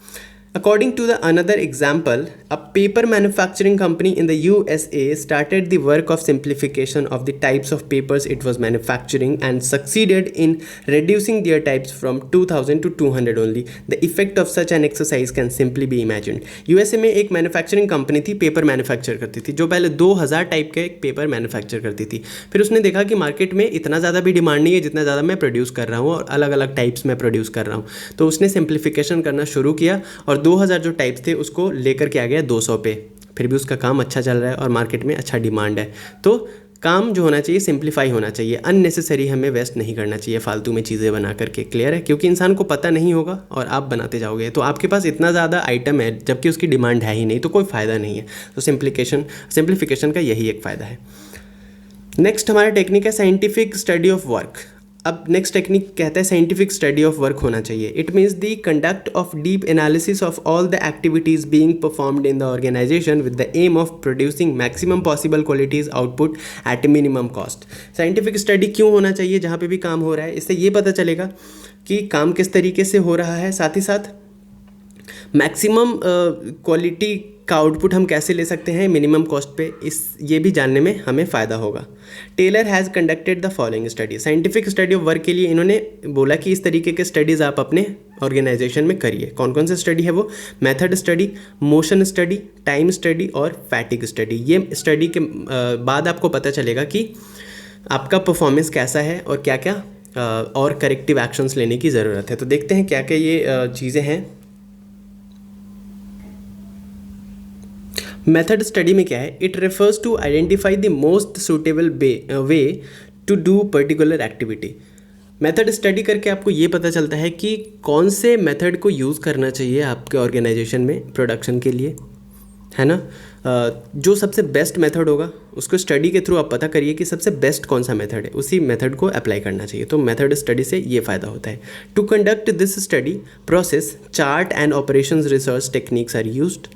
According to the another example, a paper manufacturing company in the USA started the work of simplification of the types of papers it was manufacturing and succeeded in reducing their types from 2000 to 200 only. The effect of such an exercise can simply be imagined. USA में एक manufacturing company थी, paper manufacture करती थी, जो पहले 2000 type के paper manufacture करती थी। फिर उसने देखा कि मार्केट में इतना ज़्यादा भी डिमांड नहीं है जितना ज़्यादा मैं प्रोड्यूस कर रहा हूँ, और अलग अलग टाइप्स में प्रोड्यूस कर रहा हूँ। तो उसने सिंप्लीफिकेशन करना शुरू किया और 2000 जो टाइप्स थे उसको लेकर के आ गया 200 पे। फिर भी उसका काम अच्छा चल रहा है और मार्केट में अच्छा डिमांड है। तो काम जो होना चाहिए सिंप्लीफाई होना चाहिए, अननेसेसरी हमें वेस्ट नहीं करना चाहिए फालतू में चीज़ें बना करके। क्लियर है? क्योंकि इंसान को पता नहीं होगा और आप बनाते जाओगे तो आपके पास इतना ज़्यादा आइटम है जबकि उसकी डिमांड है ही नहीं, तो कोई फ़ायदा नहीं है। तो सिंप्लीफिकेशन का यही एक फ़ायदा है। नेक्स्ट हमारा टेक्निक है साइंटिफिक स्टडी ऑफ वर्क। अब नेक्स्ट टेक्निक कहता है साइंटिफिक स्टडी ऑफ वर्क होना चाहिए। It means the conduct of deep analysis of all the activities being performed in the organisation with the aim of producing maximum possible qualities output at minimum cost. Scientific study क्यों होना चाहिए जहाँ पे भी काम हो रहा है? इससे ये पता चलेगा कि काम किस तरीके से हो रहा है, साथ ही साथ मैक्सिमम क्वालिटी का आउटपुट हम कैसे ले सकते हैं मिनिमम कॉस्ट पे, ये भी जानने में हमें फ़ायदा होगा। Taylor has conducted the following study, scientific study of work के लिए इन्होंने बोला कि इस तरीके के स्टडीज़ आप अपने ऑर्गेनाइजेशन में करिए। कौन कौन से स्टडी है वो? Method study, motion study, time study और फैटिग स्टडी। ये स्टडी के बाद आपको पता चलेगा कि आपका परफॉर्मेंस कैसा है और क्या क्या और करेक्टिव एक्शंस लेने की ज़रूरत है। तो देखते हैं क्या क्या ये चीज़ें हैं। मेथड स्टडी में क्या है? It refers to identify the most suitable way to do particular activity. Method study करके आपको ये पता चलता है कि कौन से मेथड को यूज़ करना चाहिए आपके ऑर्गेनाइजेशन में प्रोडक्शन के लिए, है ना। जो सबसे बेस्ट मेथड होगा उसको स्टडी के थ्रू आप पता करिए कि सबसे बेस्ट कौन सा मेथड है, उसी मेथड को अप्लाई करना चाहिए। तो मेथड स्टडी से ये फ़ायदा होता है। To conduct this study process chart and operations research techniques are used.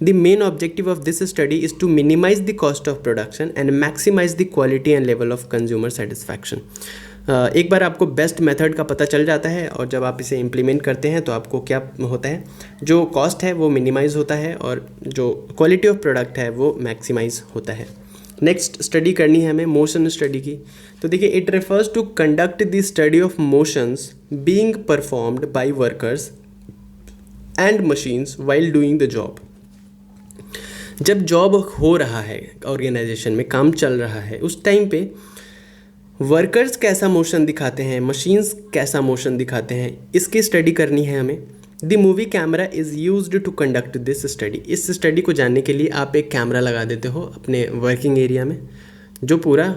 The main objective of this study is to minimize the cost of production and maximize the quality and level of consumer satisfaction. एक बार आपको best method का पता चल जाता है और जब आप इसे इम्प्लीमेंट करते हैं तो आपको क्या होता है, जो कॉस्ट है वो मिनिमाइज़ होता है और जो क्वालिटी ऑफ प्रोडक्ट है वो मैक्सिमाइज़ होता है। नेक्स्ट स्टडी करनी है हमें मोशन स्टडी की। तो देखिए, it refers to conduct the study of motions being performed by workers and machines while doing the job. जब जॉब हो रहा है ऑर्गेनाइजेशन में, काम चल रहा है, उस टाइम पे वर्कर्स कैसा मोशन दिखाते हैं, मशीन्स कैसा मोशन दिखाते हैं, इसकी स्टडी करनी है हमें। The movie camera is used to conduct this study. इस स्टडी को जानने के लिए आप एक कैमरा लगा देते हो अपने वर्किंग एरिया में, जो पूरा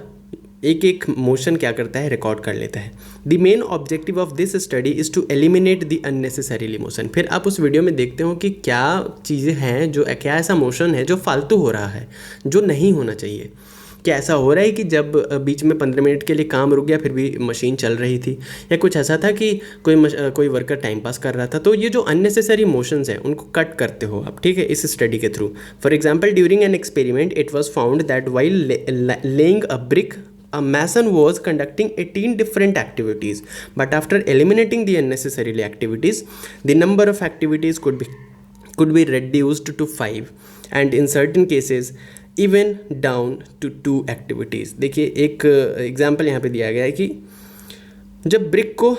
एक एक मोशन क्या करता है, रिकॉर्ड कर लेता है। The main objective of this study is to eliminate the unnecessarily motion. फिर आप उस वीडियो में देखते हो कि क्या चीज़ें हैं, जो क्या ऐसा मोशन है जो फालतू हो रहा है, जो नहीं होना चाहिए। क्या ऐसा हो रहा है कि जब बीच में 15 मिनट के लिए काम रुक गया फिर भी मशीन चल रही थी, या कुछ ऐसा था कि कोई वर्कर टाइम पास कर रहा था। तो ये जो अननेसेसरी मोशंस हैं उनको कट करते हो आप, ठीक है, इस स्टडी के through. For example, during an experiment it was found that while laying a brick a mason was conducting 18 different activities, but after eliminating the unnecessary activities, the number of activities could be reduced to 5, and in certain cases even down to 2 activities. देखिए, एक example यहाँ पे दिया गया है कि जब brick को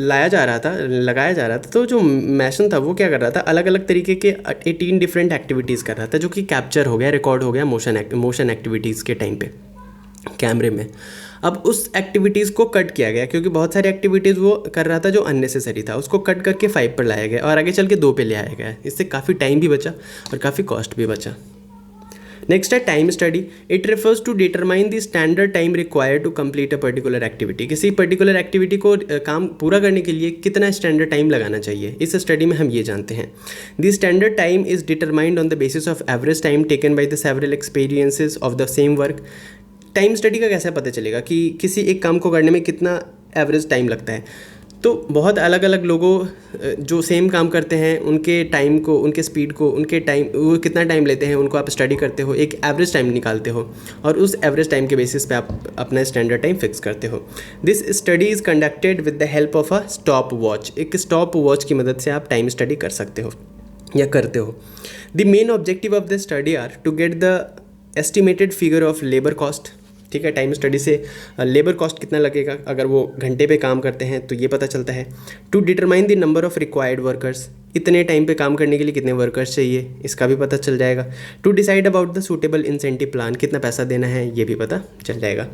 लगाया जा रहा था, तो जो मैसन था वो क्या कर रहा था, अलग अलग तरीके के 18 डिफरेंट एक्टिविटीज़ कर रहा था, जो कि कैप्चर हो गया, रिकॉर्ड हो गया मोशन एक्टिविटीज़ के टाइम पे कैमरे में। अब उस एक्टिविटीज़ को कट किया गया क्योंकि बहुत सारी एक्टिविटीज़ वो कर रहा था जो अननेसेसरी था, उसको कट करके 5 पर लाया गया और आगे चल के 2 पे ले आया गया। इससे काफ़ी टाइम भी बचा और काफ़ी कॉस्ट भी बचा। नेक्स्ट है time study. It refers to determine the standard time required to complete a particular activity. किसी पर्टिकुलर एक्टिविटी को काम पूरा करने के लिए कितना स्टैंडर्ड टाइम लगाना चाहिए, इस स्टडी में हम ये जानते हैं। The standard time is determined on the basis of average time taken by the several experiences of the same work. Time study का कैसे पता चलेगा कि किसी एक काम को करने में कितना एवरेज टाइम लगता है? तो बहुत अलग अलग लोगों जो सेम काम करते हैं उनके टाइम को, उनके स्पीड को, उनके टाइम, वो कितना टाइम लेते हैं, उनको आप स्टडी करते हो, एक एवरेज टाइम निकालते हो और उस एवरेज टाइम के बेसिस पे आप अपना स्टैंडर्ड टाइम फिक्स करते हो। This study is conducted with the help of a stop watch. एक स्टॉप वॉच की मदद से आप टाइम स्टडी कर सकते हो या करते हो। The main objective of the study are to get the estimated figure of labour cost. ठीक है, टाइम स्टडी से लेबर कॉस्ट कितना लगेगा अगर वो घंटे पे काम करते हैं तो ये पता चलता है। To determine the number of required workers, इतने टाइम पे काम करने के लिए कितने वर्कर्स चाहिए, इसका भी पता चल जाएगा। To decide about the suitable incentive plan, कितना पैसा देना है ये भी पता चल जाएगा।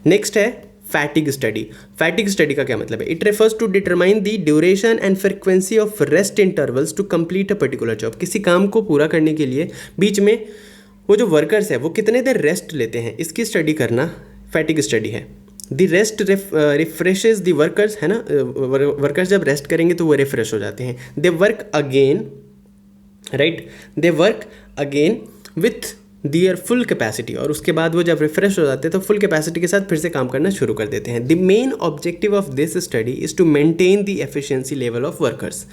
नेक्स्ट है फैटिग स्टडी। फैटिग स्टडी का क्या मतलब है? It refers to determine the duration and frequency of rest intervals to complete a particular job. किसी काम को पूरा करने के लिए बीच में वो जो वर्कर्स है वो कितने देर रेस्ट लेते हैं, इसकी स्टडी करना फैटिग स्टडी है। The rest refreshes the workers, है ना, वर्कर्स जब रेस्ट करेंगे तो वो रिफ्रेश हो जाते हैं। They work again, right, they work again with their full capacity, और उसके बाद वो जब रिफ्रेश हो जाते हैं तो फुल कैपेसिटी के साथ फिर से काम करना शुरू कर देते हैं। The main objective of this study is to maintain the efficiency level of workers.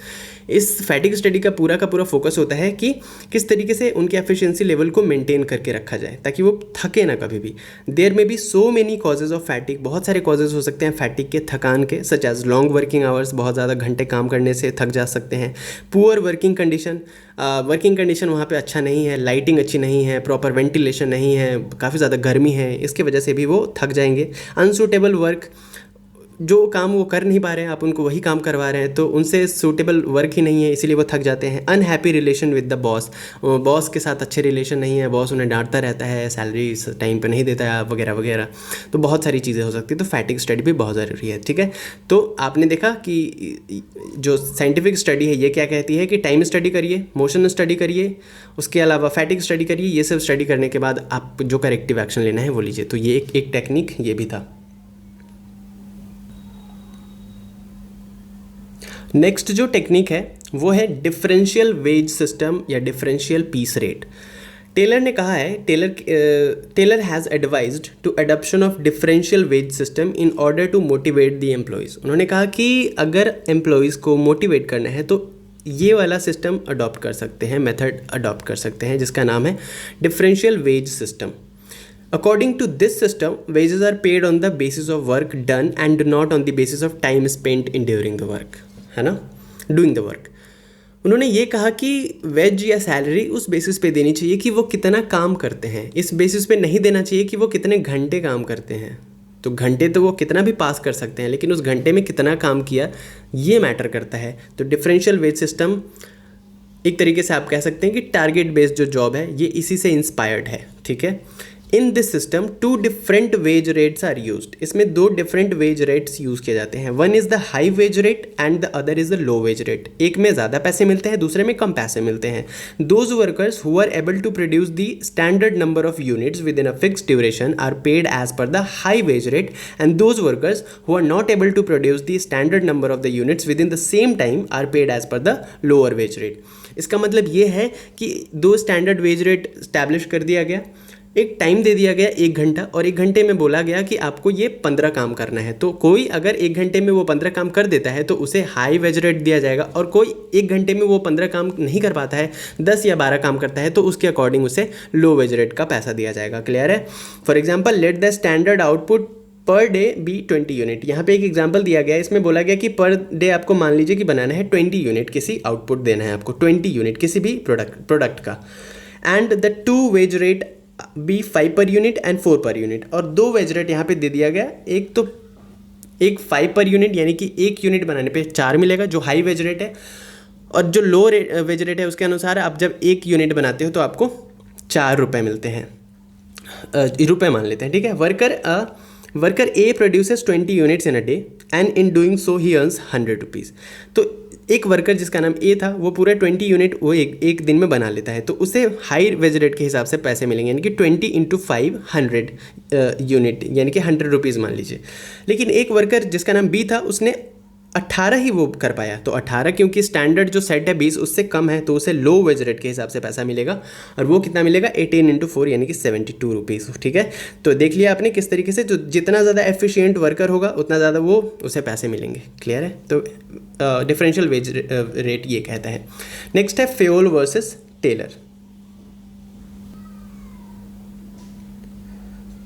इस फैटिग स्टडी का पूरा फोकस होता है कि किस तरीके से उनके एफिशिएंसी लेवल को मेंटेन करके रखा जाए ताकि वो थके ना कभी भी। There may be so many causes of fatigue, बहुत सारे कॉजेज हो सकते हैं फैटिग के, थकान के, such as long working hours, बहुत ज़्यादा घंटे काम करने से थक जा सकते हैं। पुअर वर्किंग कंडीशन वहाँ पे अच्छा नहीं है, लाइटिंग अच्छी नहीं है, प्रॉपर वेंटिलेशन नहीं है, काफ़ी ज़्यादा गर्मी है, इसकी वजह से भी वो थक जाएंगे। अनसूटेबल वर्क, जो काम वो कर नहीं पा रहे हैं आप उनको वही काम करवा रहे हैं तो उनसे सूटेबल वर्क ही नहीं है, इसीलिए वो थक जाते हैं। Unhappy relation with the boss के साथ अच्छे रिलेशन नहीं है, बॉस उन्हें डांटता रहता है, सैलरी टाइम पे नहीं देता है वगैरह वगैरह, तो बहुत सारी चीज़ें हो सकती है। तो फैटिग स्टडी भी बहुत ज़रूरी है, ठीक है। तो आपने देखा कि जो साइंटिफिक स्टडी है ये क्या कहती है कि टाइम स्टडी करिए, मोशन स्टडी करिए, उसके अलावा फैटिग स्टडी करिए, ये सब स्टडी करने के बाद आप जो करेक्टिव एक्शन लेना है वो लीजिए। तो ये एक टेक्निक ये भी था। नेक्स्ट जो टेक्निक है वो है डिफरेंशियल वेज सिस्टम या डिफरेंशियल पीस रेट। टेलर ने कहा है, Taylor has advised to adoption of differential wage system in order to motivate the employees. उन्होंने कहा कि अगर एम्प्लॉयज़ को मोटिवेट करना है तो ये वाला सिस्टम अडॉप्ट कर सकते हैं, मेथड अडॉप्ट कर सकते हैं, जिसका नाम है differential wage system. According to this system, wages are paid on the basis of work done and not on the basis of time spent in during the work, है ना, डूइंग द वर्क। उन्होंने ये कहा कि veg या salary उस basis पे देनी चाहिए कि वो कितना काम करते हैं, इस बेसिस पे नहीं देना चाहिए कि वो कितने घंटे काम करते हैं। तो घंटे तो वो कितना भी पास कर सकते हैं, लेकिन उस घंटे में कितना काम किया ये मैटर करता है। तो डिफरेंशियल वेज सिस्टम एक तरीके से आप कह सकते हैं कि टारगेट बेस्ड जो जॉब है ये इसी से इंस्पायर्ड है, ठीक है। In this system 2 different wage rates are used. इसमें 2 डिफरेंट वेज रेट्स यूज़ किए जाते हैं। One is the high wage rate and the other is the low wage rate. एक में ज़्यादा पैसे मिलते हैं, दूसरे में कम पैसे मिलते हैं। Those workers who are able to produce the standard number of units within a fixed duration are paid as per the high wage rate and those workers who are not able to produce the standard number of the units within the same time are paid as per the lower wage rate. इसका मतलब ये है कि 2 standard wage rate establish कर दिया गया, एक time दे दिया गया 1 घंटा, और 1 घंटे में बोला गया कि आपको ये 15 काम करना है। तो कोई अगर 1 घंटे में वो 15 काम कर देता है तो उसे हाई वेज रेट दिया जाएगा, और कोई 1 घंटे में वो 15 काम नहीं कर पाता है, 10 या 12 काम करता है, तो उसके अकॉर्डिंग उसे लो वेज रेट का पैसा दिया जाएगा। क्लियर है? For example, let the standard output per day be 20 unit. यहाँ पे एक एग्जांपल दिया गया है, इसमें बोला गया कि पर डे आपको मान लीजिए कि बनाना है 20 यूनिट, किसी आउटपुट देना है आपको 20 यूनिट किसी भी प्रोडक्ट का, and the 2 wage rate be 5 per unit and 4 per unit. और 2 वेज रेट यहाँ पे दे दिया गया, एक 5 पर यूनिट यानी कि 1 यूनिट बनाने पे 4 मिलेगा जो हाई वेज रेट है, और जो लो वेज रेट है उसके अनुसार आप जब 1 यूनिट बनाते हो तो आपको 4 रुपये मिलते हैं, रुपये मान लेते हैं, ठीक है। Worker A produces 20 units in a day and in doing so he earns 100 rupees. तो एक वर्कर जिसका नाम ए था वो पूरा 20 यूनिट वो एक दिन में बना लेता है, तो उसे हाई वेज रेट के हिसाब से पैसे मिलेंगे, यानी कि 20 इंटू 5 100 यूनिट यानी कि 100 रुपीज़ मान लीजिए। लेकिन एक वर्कर जिसका नाम बी था उसने 18 ही वो कर पाया, तो 18 क्योंकि स्टैंडर्ड जो सेट है 20 उससे कम है, तो उसे लो वेज रेट के हिसाब से पैसा मिलेगा, और वो कितना मिलेगा 18 इंटू 4 यानी कि 72 रुपीज़, ठीक है। तो देख लिया आपने किस तरीके से जो जितना ज़्यादा एफिशिएंट वर्कर होगा उतना ज़्यादा वो उसे पैसे मिलेंगे। क्लियर है? तो डिफरेंशियल वेज रेट ये कहता है। नेक्स्ट है फेओल वर्सेस टेलर।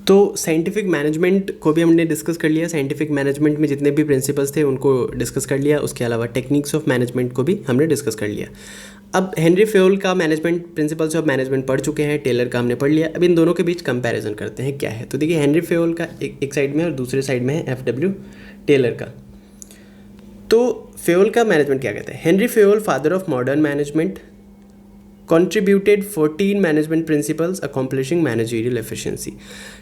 तो साइंटिफिक मैनेजमेंट को भी हमने डिस्कस कर लिया, साइंटिफिक मैनेजमेंट में जितने भी प्रिंसिपल्स थे उनको डिस्कस कर लिया, उसके अलावा टेक्निक्स ऑफ मैनेजमेंट को भी हमने डिस्कस कर लिया। अब हेनरी फेओल का मैनेजमेंट प्रिंसिपल्स ऑफ मैनेजमेंट पढ़ चुके हैं, टेलर का हमने पढ़ लिया। अब इन दोनों के बीच कंपैरिजन करते हैं क्या है। तो देखिए हेनरी फेओल का एक साइड में और दूसरे साइड में है एफ.डब्ल्यू. टेलर का। तो फेओल का मैनेजमेंट क्या कहते हैं? Henry Fayol, father of modern management, contributed 14 management principles accomplishing managerial efficiency.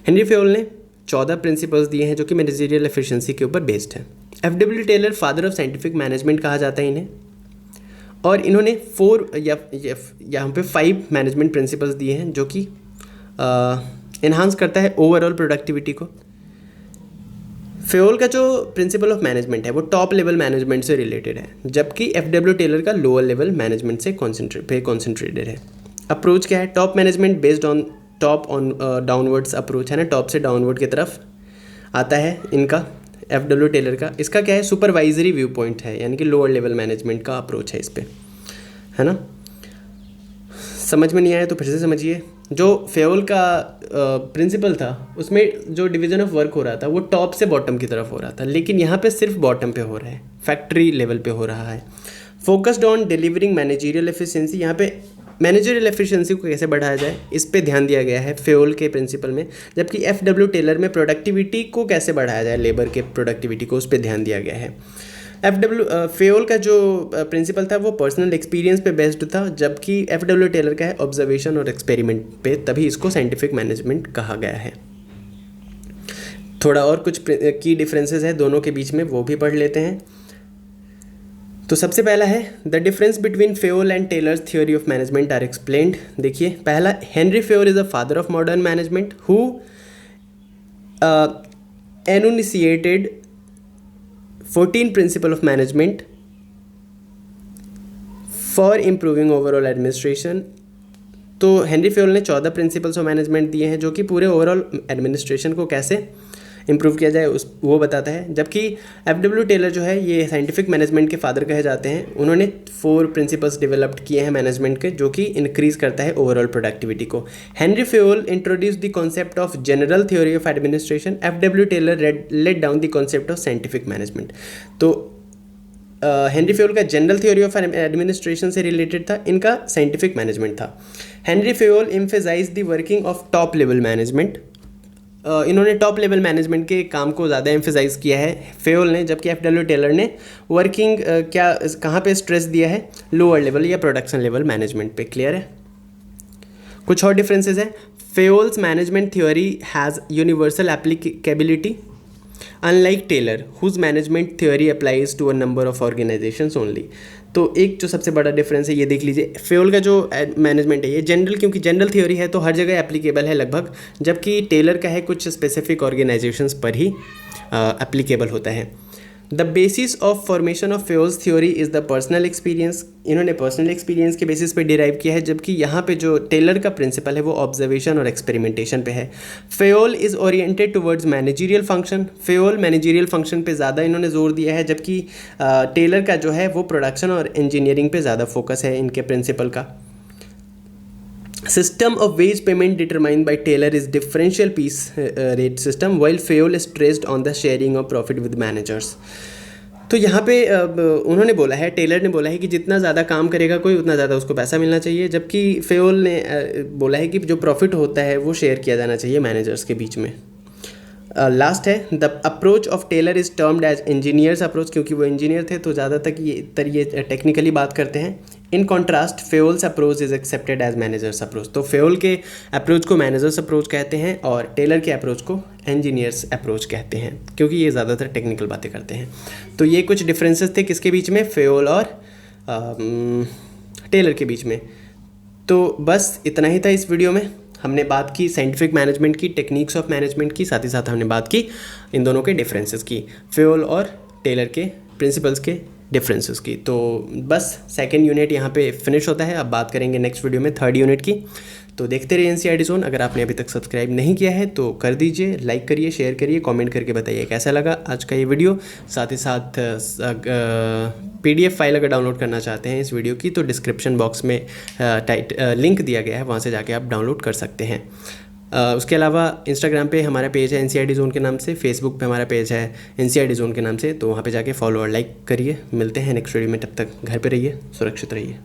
Henry Fayol ने 14 प्रिंसिपल्स दिए हैं जो कि मैनेजरियल एफिशिएंसी के ऊपर बेस्ड है। F W. Taylor, father of scientific management कहा जाता है इन्हें, और इन्होंने 4 या यहाँ पे 5 मैनेजमेंट प्रिंसिपल्स दिए हैं जो कि इन्हांस करता है ओवरऑल प्रोडक्टिविटी को। फेओल का जो प्रिंसिपल ऑफ मैनेजमेंट है वो टॉप लेवल मैनेजमेंट से रिलेटेड है, जबकि एफ.डब्ल्यू. टेलर का लोअर लेवल मैनेजमेंट से कॉन्सेंट्रेटेड है। अप्रोच क्या है? Top management based on top on downwards approach है ना, टॉप से डाउनवर्ड की तरफ आता है इनका FW टेलर का, इसका क्या है, सुपरवाइजरी व्यू पॉइंट है, यानी कि लोअर लेवल मैनेजमेंट का अप्रोच है इस पर, है ना। समझ में नहीं आया तो फिर से समझिए। जो फेयोल का प्रिंसिपल था उसमें जो डिवीज़न ऑफ वर्क हो रहा था वो टॉप से बॉटम की तरफ हो रहा था, लेकिन यहाँ पे सिर्फ बॉटम पे हो रहा है, फैक्ट्री लेवल पे हो रहा है। Focused on delivering managerial efficiency, यहाँ पे मैनेजरियल एफिशिएंसी को कैसे बढ़ाया जाए इस पे ध्यान दिया गया है फेयोल के प्रिंसिपल में, जबकि FW टेलर में प्रोडक्टिविटी को कैसे बढ़ाया जाए, लेबर के प्रोडक्टिविटी को, उस पर ध्यान दिया गया है। फेयोल का जो प्रिंसिपल था वो पर्सनल एक्सपीरियंस पे बेस्ड था, जबकि FW टेलर का है ऑब्जर्वेशन और एक्सपेरिमेंट पे, तभी इसको साइंटिफिक मैनेजमेंट कहा गया है। थोड़ा और कुछ की डिफरेंसेस है दोनों के बीच में, वो भी पढ़ लेते हैं। तो सबसे पहला है the difference between Fayol and Taylor's theory of management are explained. देखिए पहला, Henry Fayol is the father of modern management who enunciated 14 principles of management for improving overall administration। तो हेनरी फेयोल ने 14 प्रिंसिपल्स ऑफ मैनेजमेंट दिए हैं जो कि पूरे overall administration को कैसे इम्प्रूव किया जाए वो बताता है, जबकि FW टेलर जो है ये साइंटिफिक मैनेजमेंट के फादर कहे जाते हैं। उन्होंने 4 प्रिंसिपल्स डेवलप्ड किए हैं मैनेजमेंट के, जो कि इंक्रीज करता है ओवरऑल प्रोडक्टिविटी को। Henri Fayol introduce the concept of general theory of administration, FW Taylor laid down the concept of scientific management. तो हेनरी फेयोल का जनरल थ्योरी ऑफ एडमिनिस्ट्रेशन से रिलेटेड था, इनका साइंटिफिक मैनेजमेंट था। Henri Fayol emphasise the working of top level management, इन्होंने top level management के काम को ज़्यादा एम्फेसाइज किया है फेयोल ने, जबकि FW टेलर ने वर्किंग कहाँ पे स्ट्रेस दिया है, लोअर लेवल या प्रोडक्शन लेवल मैनेजमेंट पे। क्लियर है। कुछ और डिफरेंसेस है। Fayol's management theory has universal applicability unlike Taylor whose management theory applies to a number of organisations only. तो एक जो सबसे बड़ा डिफरेंस है ये देख लीजिए, फेयोल का जो मैनेजमेंट है ये जनरल, क्योंकि जनरल थ्योरी है तो हर जगह एप्लीकेबल है लगभग, जबकि टेलर का है कुछ स्पेसिफिक ऑर्गेनाइजेशंस पर ही एप्लीकेबल होता है। The basis of formation of Fayol's theory is the personal experience, इन्होंने पर्सनल एक्सपीरियंस के बेसिस पे डिराइव किया है, जबकि यहाँ पे जो टेलर का प्रिंसिपल है वो ऑब्जर्वेशन और एक्सपेरिमेंटेशन पे है। Fayol is oriented towards managerial function, Fayol managerial function पे ज़्यादा इन्होंने जोर दिया है, जबकि टेलर का जो है वो प्रोडक्शन और इंजीनियरिंग पे ज़्यादा फोकस है इनके प्रिंसिपल का। System of wage payment determined by Taylor is differential piece rate system, while Feyool is stressed on the sharing of profit with managers। तो यहाँ पे उन्होंने बोला है, टेलर ने बोला है कि जितना ज़्यादा काम करेगा कोई उतना ज़्यादा उसको पैसा मिलना चाहिए, जबकि फेयोल ने बोला है कि जो प्रॉफिट होता है वो शेयर किया जाना चाहिए मैनेजर्स के बीच में। लास्ट है the approach of Taylor is termed as engineers approach, क्योंकि वो इंजीनियर थे तो ज़्यादातर ये टेक्निकली बात करते हैं। In contrast Fayol's approach is accepted as manager's approach. तो फेयोल के अप्रोच को मैनेजर्स अप्रोच कहते हैं और टेलर के अप्रोच को इंजीनियर्स अप्रोच कहते हैं, क्योंकि ये ज़्यादातर टेक्निकल बातें करते हैं। तो ये कुछ डिफरेंसेस थे किसके बीच में, फेयोल और टेलर के बीच में। तो बस इतना ही था इस वीडियो में। हमने बात की साइंटिफिक मैनेजमेंट की, टेक्निक्स ऑफ मैनेजमेंट की, साथ ही साथ हमने बात की इन दोनों के डिफरेंसेस की, फेयोल और टेलर के प्रिंसिपल्स के डिफरेंसेस की। तो बस सेकंड यूनिट यहाँ पे फिनिश होता है। अब बात करेंगे नेक्स्ट वीडियो में थर्ड यूनिट की। तो देखते रहिए NCERT जोन। अगर आपने अभी तक सब्सक्राइब नहीं किया है तो कर दीजिए, लाइक करिए, शेयर करिए, कमेंट करके बताइए कैसा लगा आज का ये वीडियो। साथ ही साथ PDF फाइल अगर डाउनलोड करना चाहते हैं इस वीडियो की तो डिस्क्रिप्शन बॉक्स में लिंक दिया गया है, वहाँ से जाके आप डाउनलोड कर सकते हैं। उसके अलावा इंस्टाग्राम पे हमारा पेज है NCERT जोन के नाम से, फेसबुक पे हमारा पेज है NCERT जोन के नाम से, तो वहाँ पे जाके फॉलो और लाइक करिए। मिलते हैं नेक्स्ट वीडियो में, तब तक घर पे रहिए, सुरक्षित रहिए।